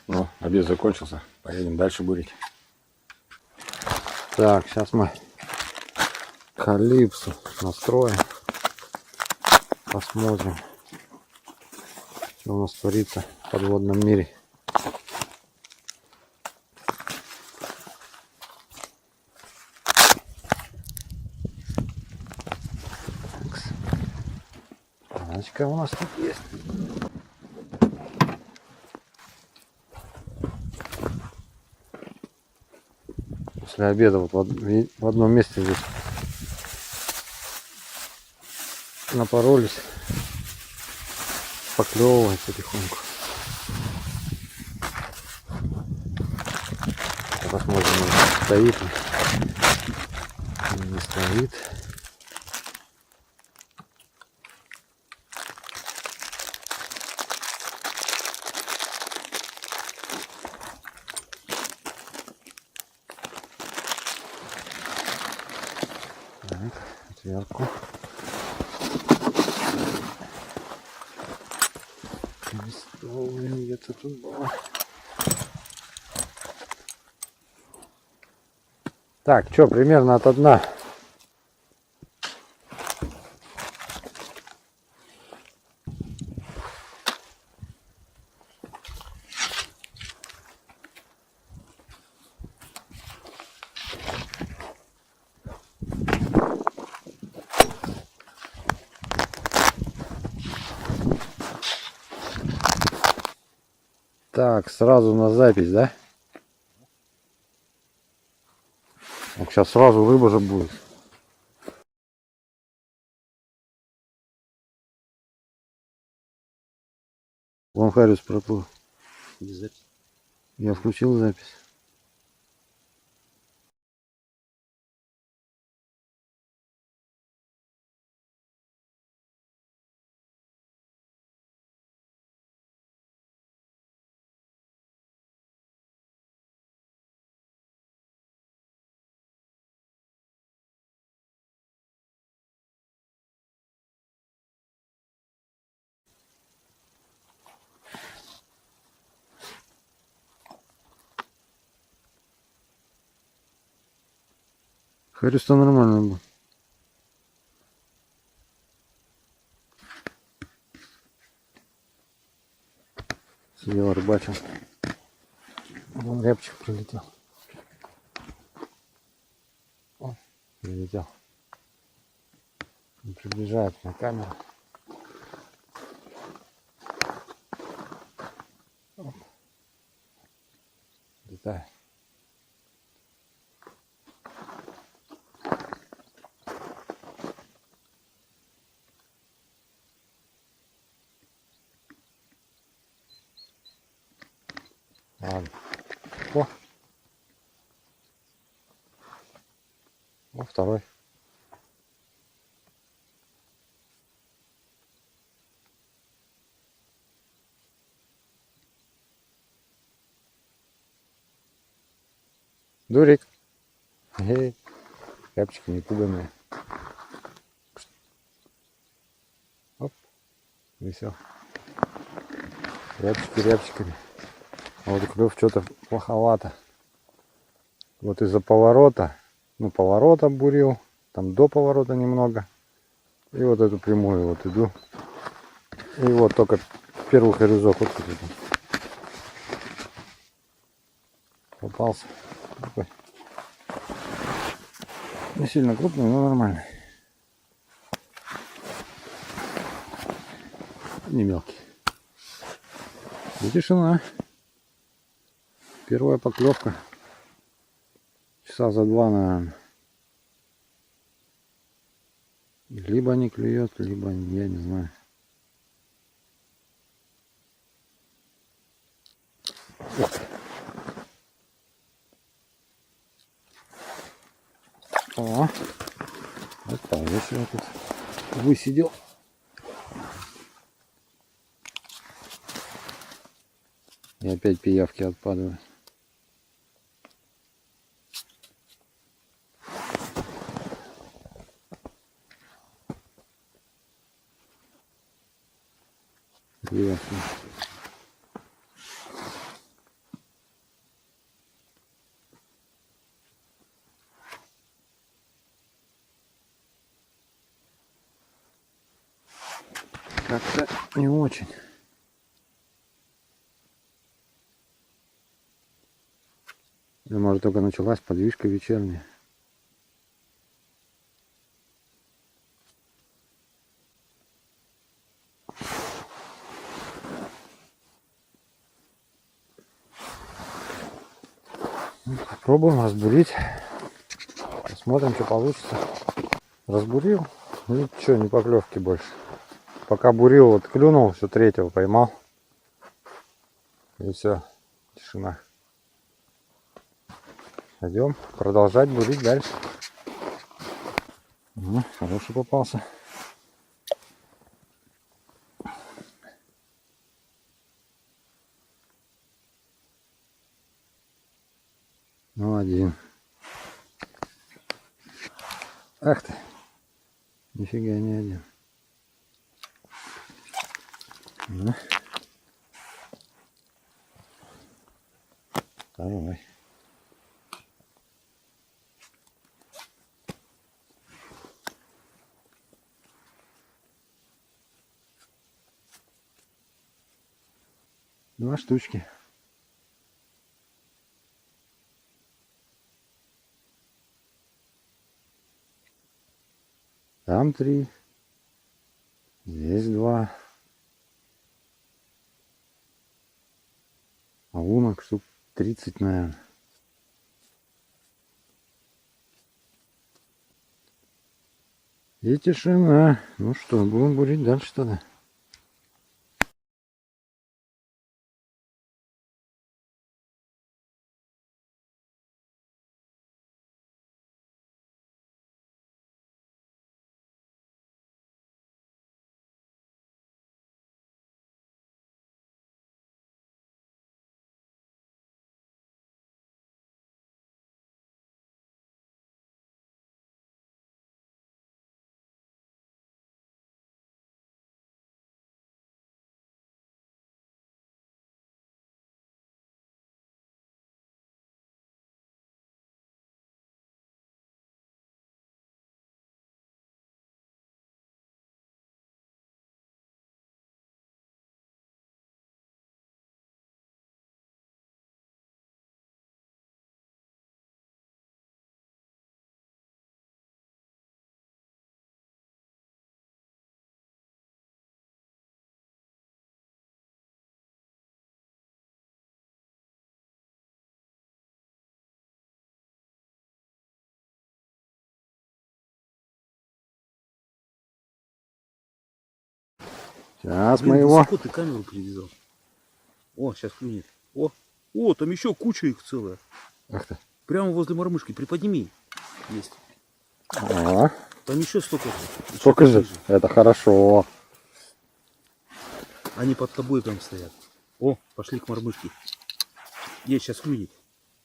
Ну, обед закончился. Поедем дальше бурить. Так, сейчас мы калипсу настроим. Посмотрим, что у нас творится в подводном мире. Палочка у нас тут есть. После обеда вот в одном месте здесь напоролись, поклевывает потихоньку. Посмотрим, стоит или не стоит. Так, отвертку. Листовая где-то тут была. Так, что, примерно от дна. Так, сразу на запись, да? Вот сейчас сразу рыба же будет. Вон Харрис проплыл. Я включил запись. Харрис-то нормально был. Сидел, рыбачил. Вон рябчик прилетел. О, прилетел. Он приближает на камеру. Оп. Летает. Ладно. О! О, второй. Дурик. Эй, рябчики непуганные. Оп, и все. Рябчики рябчиками. А вот клев что-то плоховато. Вот из-за поворота, ну поворота бурил, там до поворота немного. И вот эту прямую вот иду. И вот только первый хорезок вот тут. Попался. Такой. Не сильно крупный, но нормальный. Не мелкий. И тишина. Первая поклевка. Часа за 2, наверное. Либо не клюет, либо я не знаю. О, вот повесил тут. Высидел. И опять пиявки отпадают. Ясно. Как-то не очень. Или может только началась подвижка вечерняя. Попробуем разбурить. Посмотрим, что получится. Разбурил. Ничего, не поклевки больше. Пока бурил, вот клюнул, все третьего поймал. И все, тишина. Пойдем продолжать бурить дальше. Хороший попался. Ну, один. Ах ты. Нифига не один. Ну. Давай. Два штучки. Там 3. Здесь 2. А лунок штук 30, наверное. И тишина. Ну что, будем бурить дальше тогда. Сейчас мы его. Высоко ты камеру привязал. О, сейчас клюнет. О, там еще куча их целая. Ах ты. Прямо возле мормышки. Приподними. Есть. А, Там еще столько. сколько же? Это хорошо. Они под тобой прям стоят. О, пошли к мормышке. Есть, сейчас клюнет.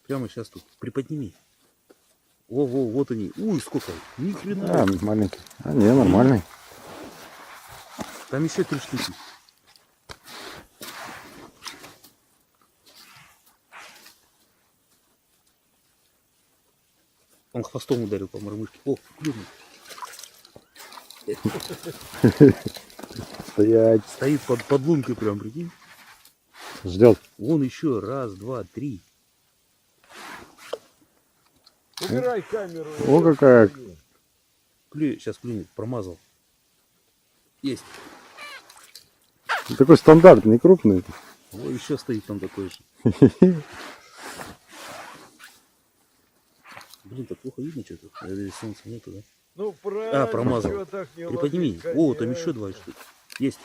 Прямо сейчас тут. Приподними. Во, вот они. Ой, сколько. Ни хрена. А, маленький. А, не, нормальный. Там еще 3 штуки. Он хвостом ударил по мормышке. О, клюнул. Стоять. Стоит под лункой прям, прикинь. Ждет. Вон еще. 1, 2, 3. Убирай камеру. О, какая. Сейчас клюнет. Промазал. Есть. Такой стандартный, крупный. О, еще стоит там такой же. Блин, так плохо видно что-то. Солнца нету, да? Ну, правильно. промазал. чё так не Приподними. ловить, О, там конечно. еще 2 штуки. Есть.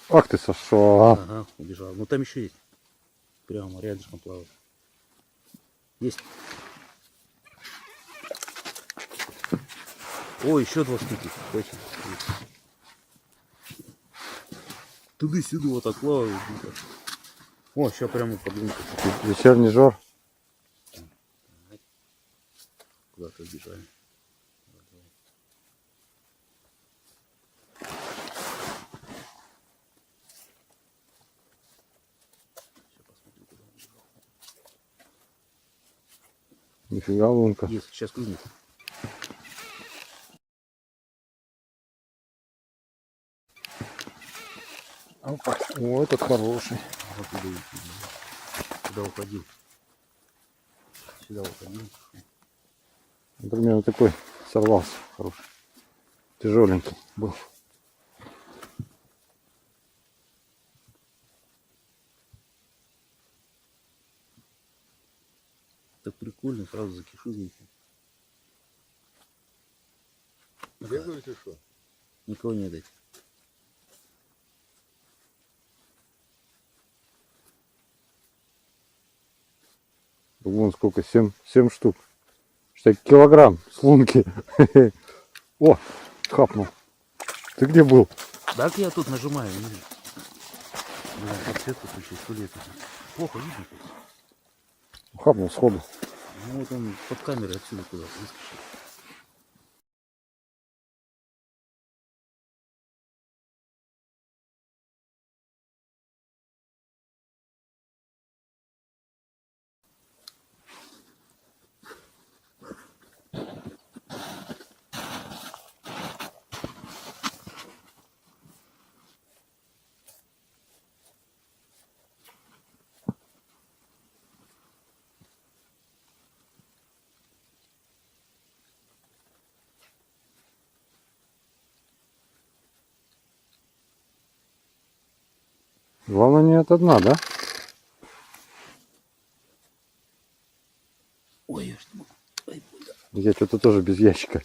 Ах ты сошел. А. Ага, убежал. Ну там еще есть. Прямо рядышком плавает. Есть. О, еще 2 штуки. Точно. Туда-сюда вот так плавают. О, сейчас прямо под лункой. Вечерний жор. Куда-то убежали. Нифига лунка. Есть, сейчас клюнет. Опа. О, этот хороший. Вот туда и сюда уходил. Сюда уходил. Например, вот такой сорвался. Хороший. Тяжеленький был. Так прикольно, сразу закишу здесь. Бегаете что? Никого не дать. Вон сколько, 7 штук. Что килограмм с лунки. О, хапнул. Ты где был? Так я тут нажимаю. Блин, подсветку включить, что ли это? Плохо видно. Хапнул сходу. Ну вот он под камерой отсюда куда-то выскочил. Главное не от одна, да? Ой, я что могу. Ой, больно. Я что-то тоже без ящика.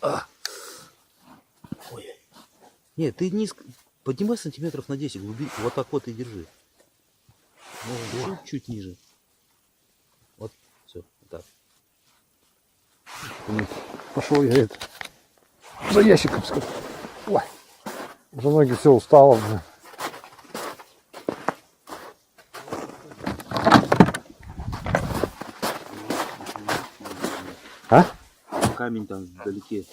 Ой. Нет, ты низко. Поднимай сантиметров на 10 глубин. Вот так вот и держи. Может, чуть-чуть ниже. Вот, все, вот так. Пошел я это. За ящиком скажу. Ой. Уже ноги все устало. Блин. А? Камень там вдалеке.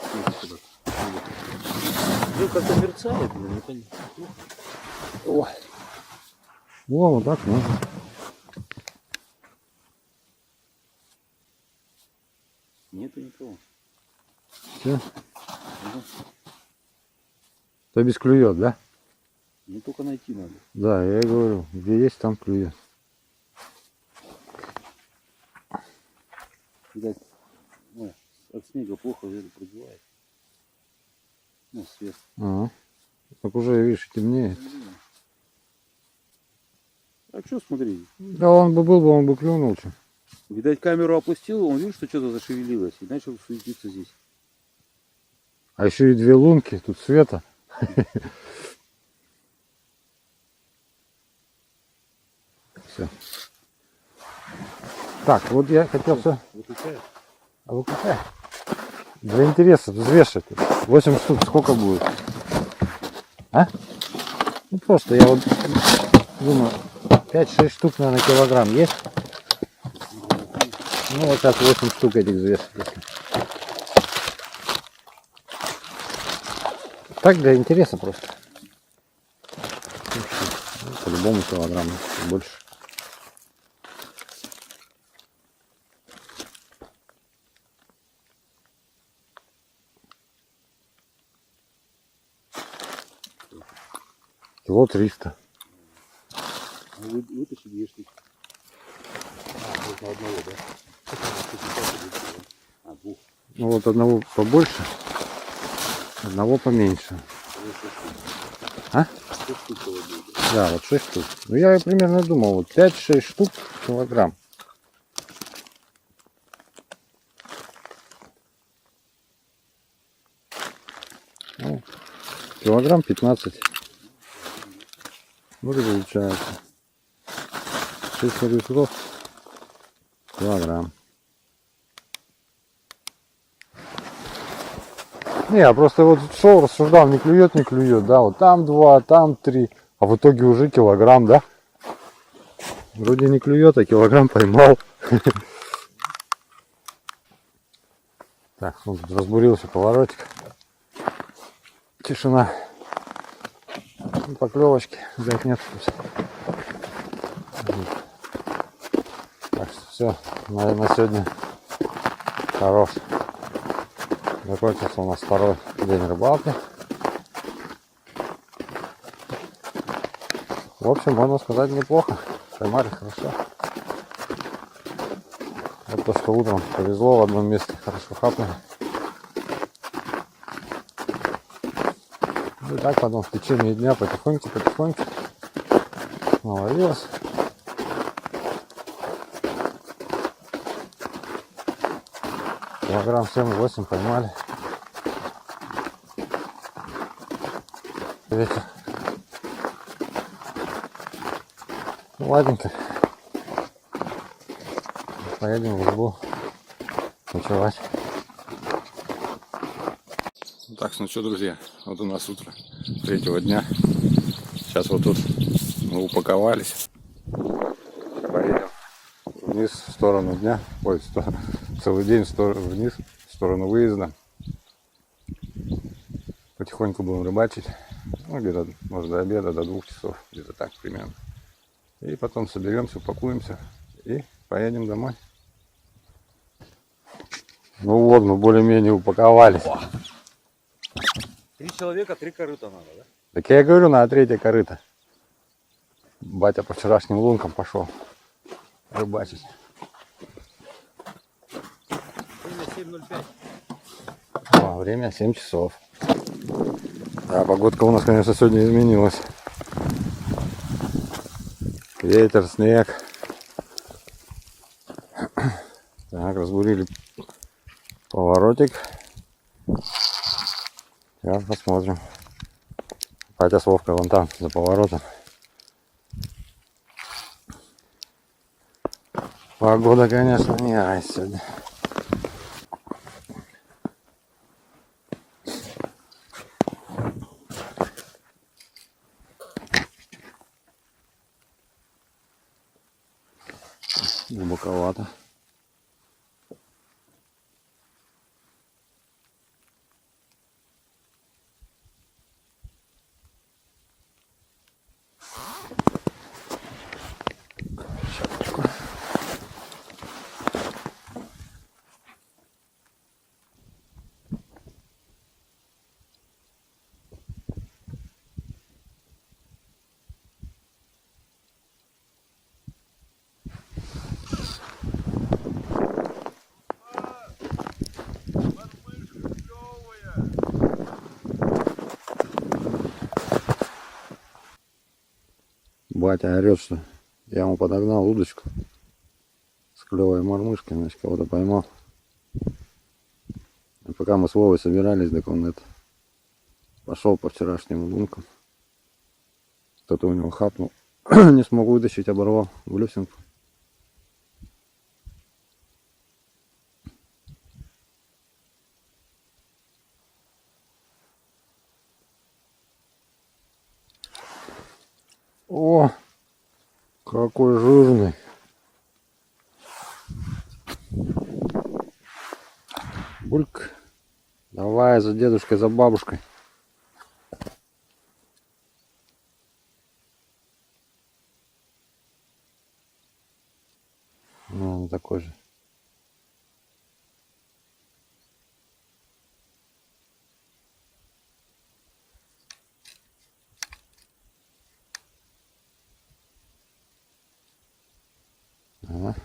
Ну, как-то мерцает, блин, непонятно. Ой. О, вот так можно. Нету никого. Все. То без клюет, да? Ну, только найти надо. Да, я и говорю, где есть, там клюет. Видать, ой, от снега плохо это продевает. Ну, свет. Ага. Так уже, видишь, темнеет. А что смотри? Да он бы был бы, он бы клюнул. Что. Видать, камеру опустил, он видит, что что-то зашевелилось и начал суетиться здесь. А еще и 2 лунки, тут света. Все. Так, вот я хотел все. Выключает? А выключай. Для интереса взвешивать. 8 штук сколько будет? А? Ну просто я вот думаю, 5-6 штук, наверное, килограмм есть. Ну вот сейчас 8 штук этих взвешивать. Так для интереса просто. Ну, по-любому килограмм больше. Кило 300. Вытащи 2 штуки. Вот на одного, да? А, 2. Ну вот одного побольше, одного поменьше. А? 6 штук будет. Да, вот 6 штук. Ну я примерно думал, вот 5-6 штук килограмм. Ну, килограмм 15. Вот и получается. 6 корешков килограмм. Не, я просто вот шел, рассуждал, не клюет, да, вот там 2, там 3, а в итоге уже килограмм, да? Вроде не клюет, а килограмм поймал. Так, ну, тут разбурился поворотик. Тишина. Поклевочки, взять нет. Так что все, на сегодня хорош. Закончился у нас второй день рыбалки. В общем, можно сказать, неплохо. Поймали хорошо. Вот то, что утром повезло, в одном месте хорошо хапнули. И так потом в течение дня потихоньку наловилось. Килограмм 7-8 поймали. Ветер. Ну, ладненько. Поедем в избу ночевать. Так, ну что, друзья, вот у нас утро 3-го дня. Сейчас вот тут мы упаковались. Поедем вниз в сторону дня. Ой, целый день вниз в сторону выезда. Потихоньку будем рыбачить. Ну, где-то, может, до обеда, до 2 часов. Где-то так примерно. И потом соберемся, упакуемся и поедем домой. Ну вот, мы более-менее упаковались. 3 человека, 3 корыта надо, да? Так я говорю, на 3-е корыто. Батя по вчерашним лункам пошел рыбачить. Время 7:05. Время 7 часов. Да, погодка у нас, конечно, сегодня изменилась. Ветер, снег. Так, разбурили поворотик. Сейчас посмотрим. Хотя с Вовкой вон там, за поворотом. Погода, конечно, не айс сегодня. Глубоковато. Батя орет, что я ему подогнал удочку с клевой мормышкой, значит, кого-то поймал. И пока мы с Вовой собирались, так он это пошел по вчерашним лункам. Кто-то у него хапнул. Не смог вытащить, оборвал блюсинку. О, какой жирный. Бульк. Давай за дедушкой, за бабушкой. такой же. Ага.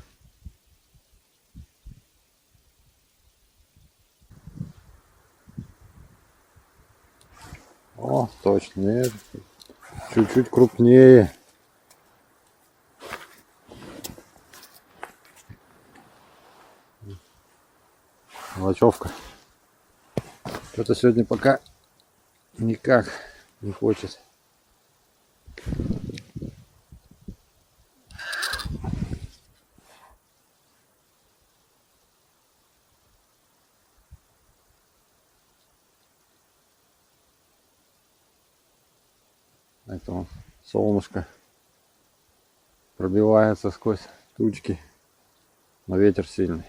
О, точно, нет. Чуть-чуть крупнее. Мелочевка. Что-то сегодня пока никак не хочет. Это вон солнышко пробивается сквозь тучки, но ветер сильный.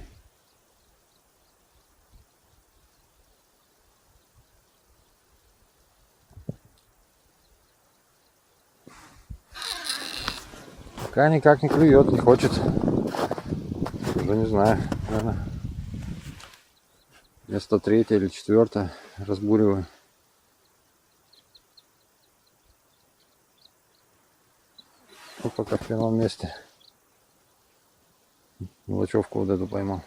Пока никак не клюет, не хочет. Уже не знаю, наверное, место 3-е или 4-е разбуриваю. Вот пока в 1-м месте. Мелочевку вот эту поймал.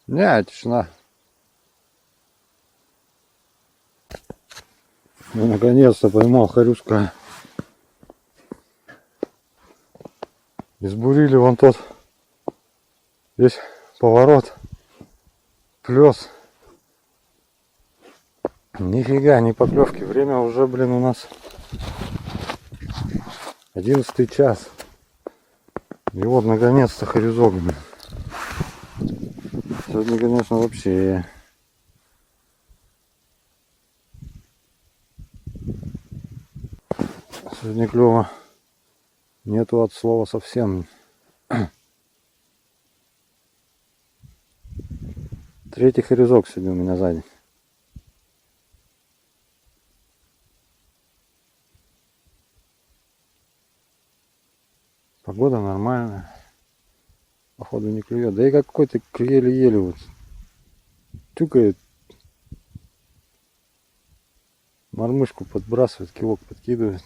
Не, тишина. Ну, наконец-то поймал хорюшка. Избурили вон тот весь поворот. Плес. Нифига, не поклевки. Время уже, блин, у нас 11 час. И вот, наконец-то, хорюзок, блин. Сегодня, конечно, вообще... Сегодня клёва нету от слова совсем. 3-й хорюзок сегодня у меня сзади. Погода нормальная. Походу не клюет. Да и какой-то еле-еле вот тюкает. Мормышку подбрасывает, кивок подкидывает.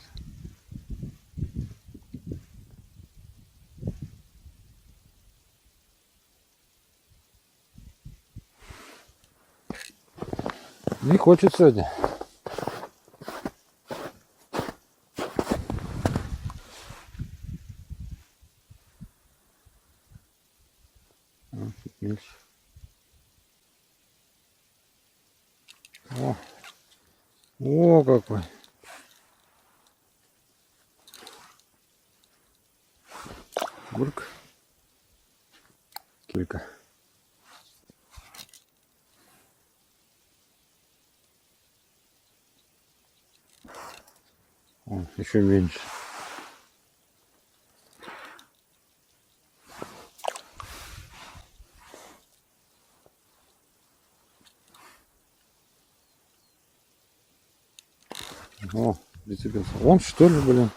Не хочет сегодня. Чуть меньше. О, какой. Бурк. Килька. О, еще меньше. О, прицепился. Он что ли, блин?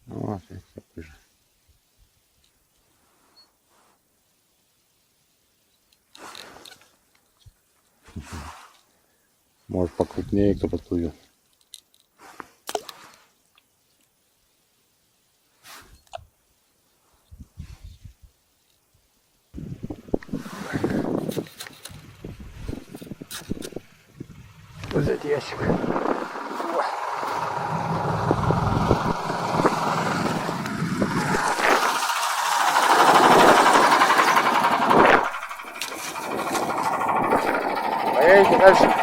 Вот, такой же. Может покрупнее кто подплывет. Взять ящик. Поедете дальше.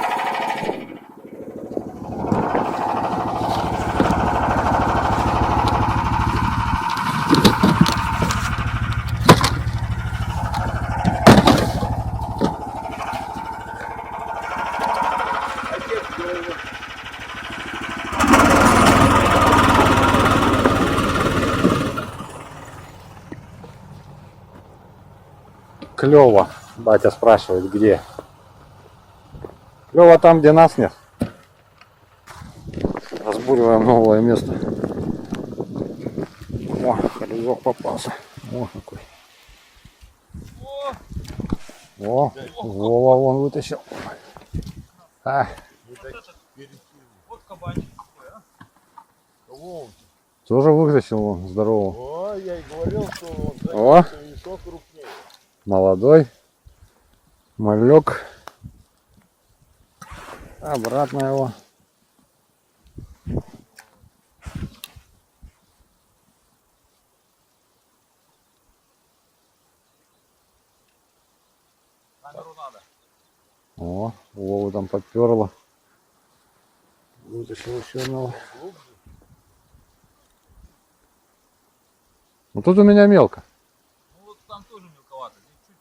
клёво. Батя спрашивает, где. Клёво там, где нас нет. Разбуриваем новое место. О, колесок попался. О, какой. О, Вова вон вытащил. А. Вот кабанчик такой, а? Тоже вытащил он здорового. О, я и говорил, что он О, еще крупнее. молодой. Малек. Обратно его. Камеру надо. О, Вову там подперло. Вытащил еще одного. Ну тут у меня мелко. Ну вот там тоже мелковато. Здесь чуть.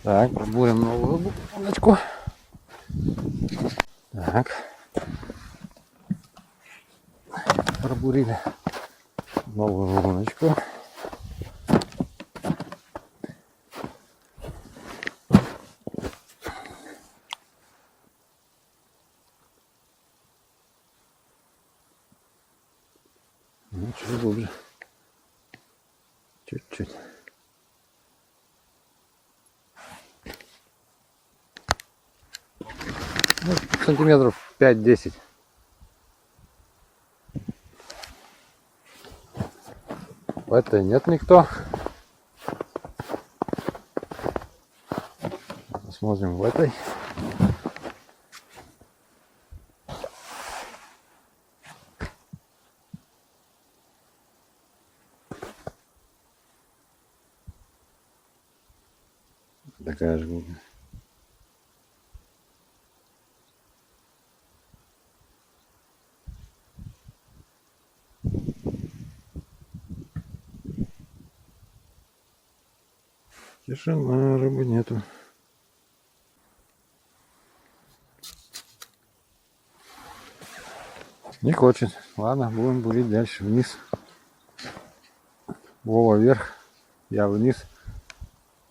Так, пробурим новую удочку. Так. Пробурили новую удочку. Ну, чуть глубже. Чуть-чуть. Ну, сантиметров 5-10. В этой нет никто. Смотрим в этой. Такая же глубина. Тишина, рыбы нету. Не хочет. Ладно, будем бурить дальше вниз. Вова вверх, я вниз.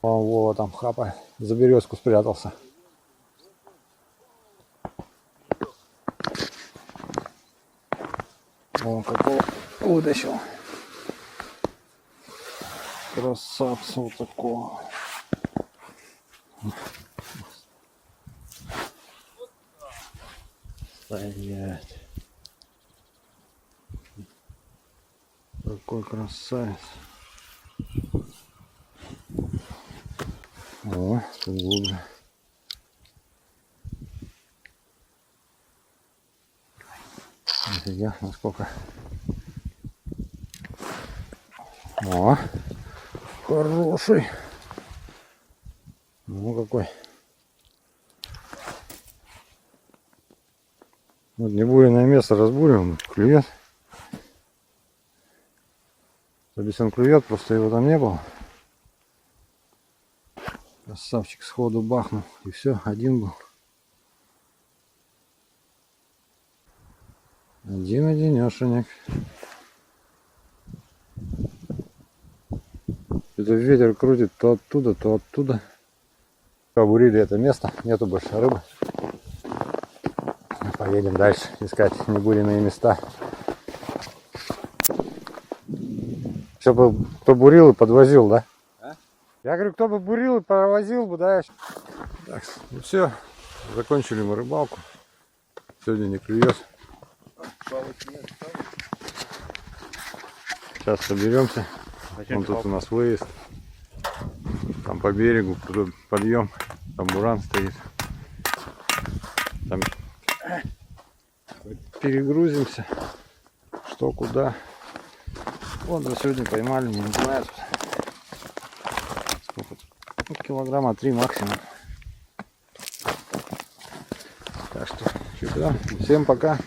Вова там хапа за березку спрятался. О, какого вытащил. Красавца вот такого. Стоять. Какой красавец. О, тут глубже. Офигеть, насколько. О, хороший. Ну какой. Вот небуренное место разбурим, клюет. Если он клюет, просто его там не было. Красавчик сходу бахнул. И все, один был. Один-одинешенек. Это ветер крутит то оттуда, то оттуда. Побурили это место, нету больше рыбы. Поедем дальше искать небуренные места. Все бы кто бурил и подвозил, да? А? Я говорю, кто бы бурил и провозил бы, да? Так, ну все, закончили мы рыбалку. Сегодня не клюет. Сейчас соберемся. Вон тут у нас выезд. Там по берегу подъем. Там буран стоит. Там перегрузимся. Что куда. Вот за сегодня поймали, не знаю. Сколько? Ну, килограмма 3 максимум. Так что сюда. Всем пока.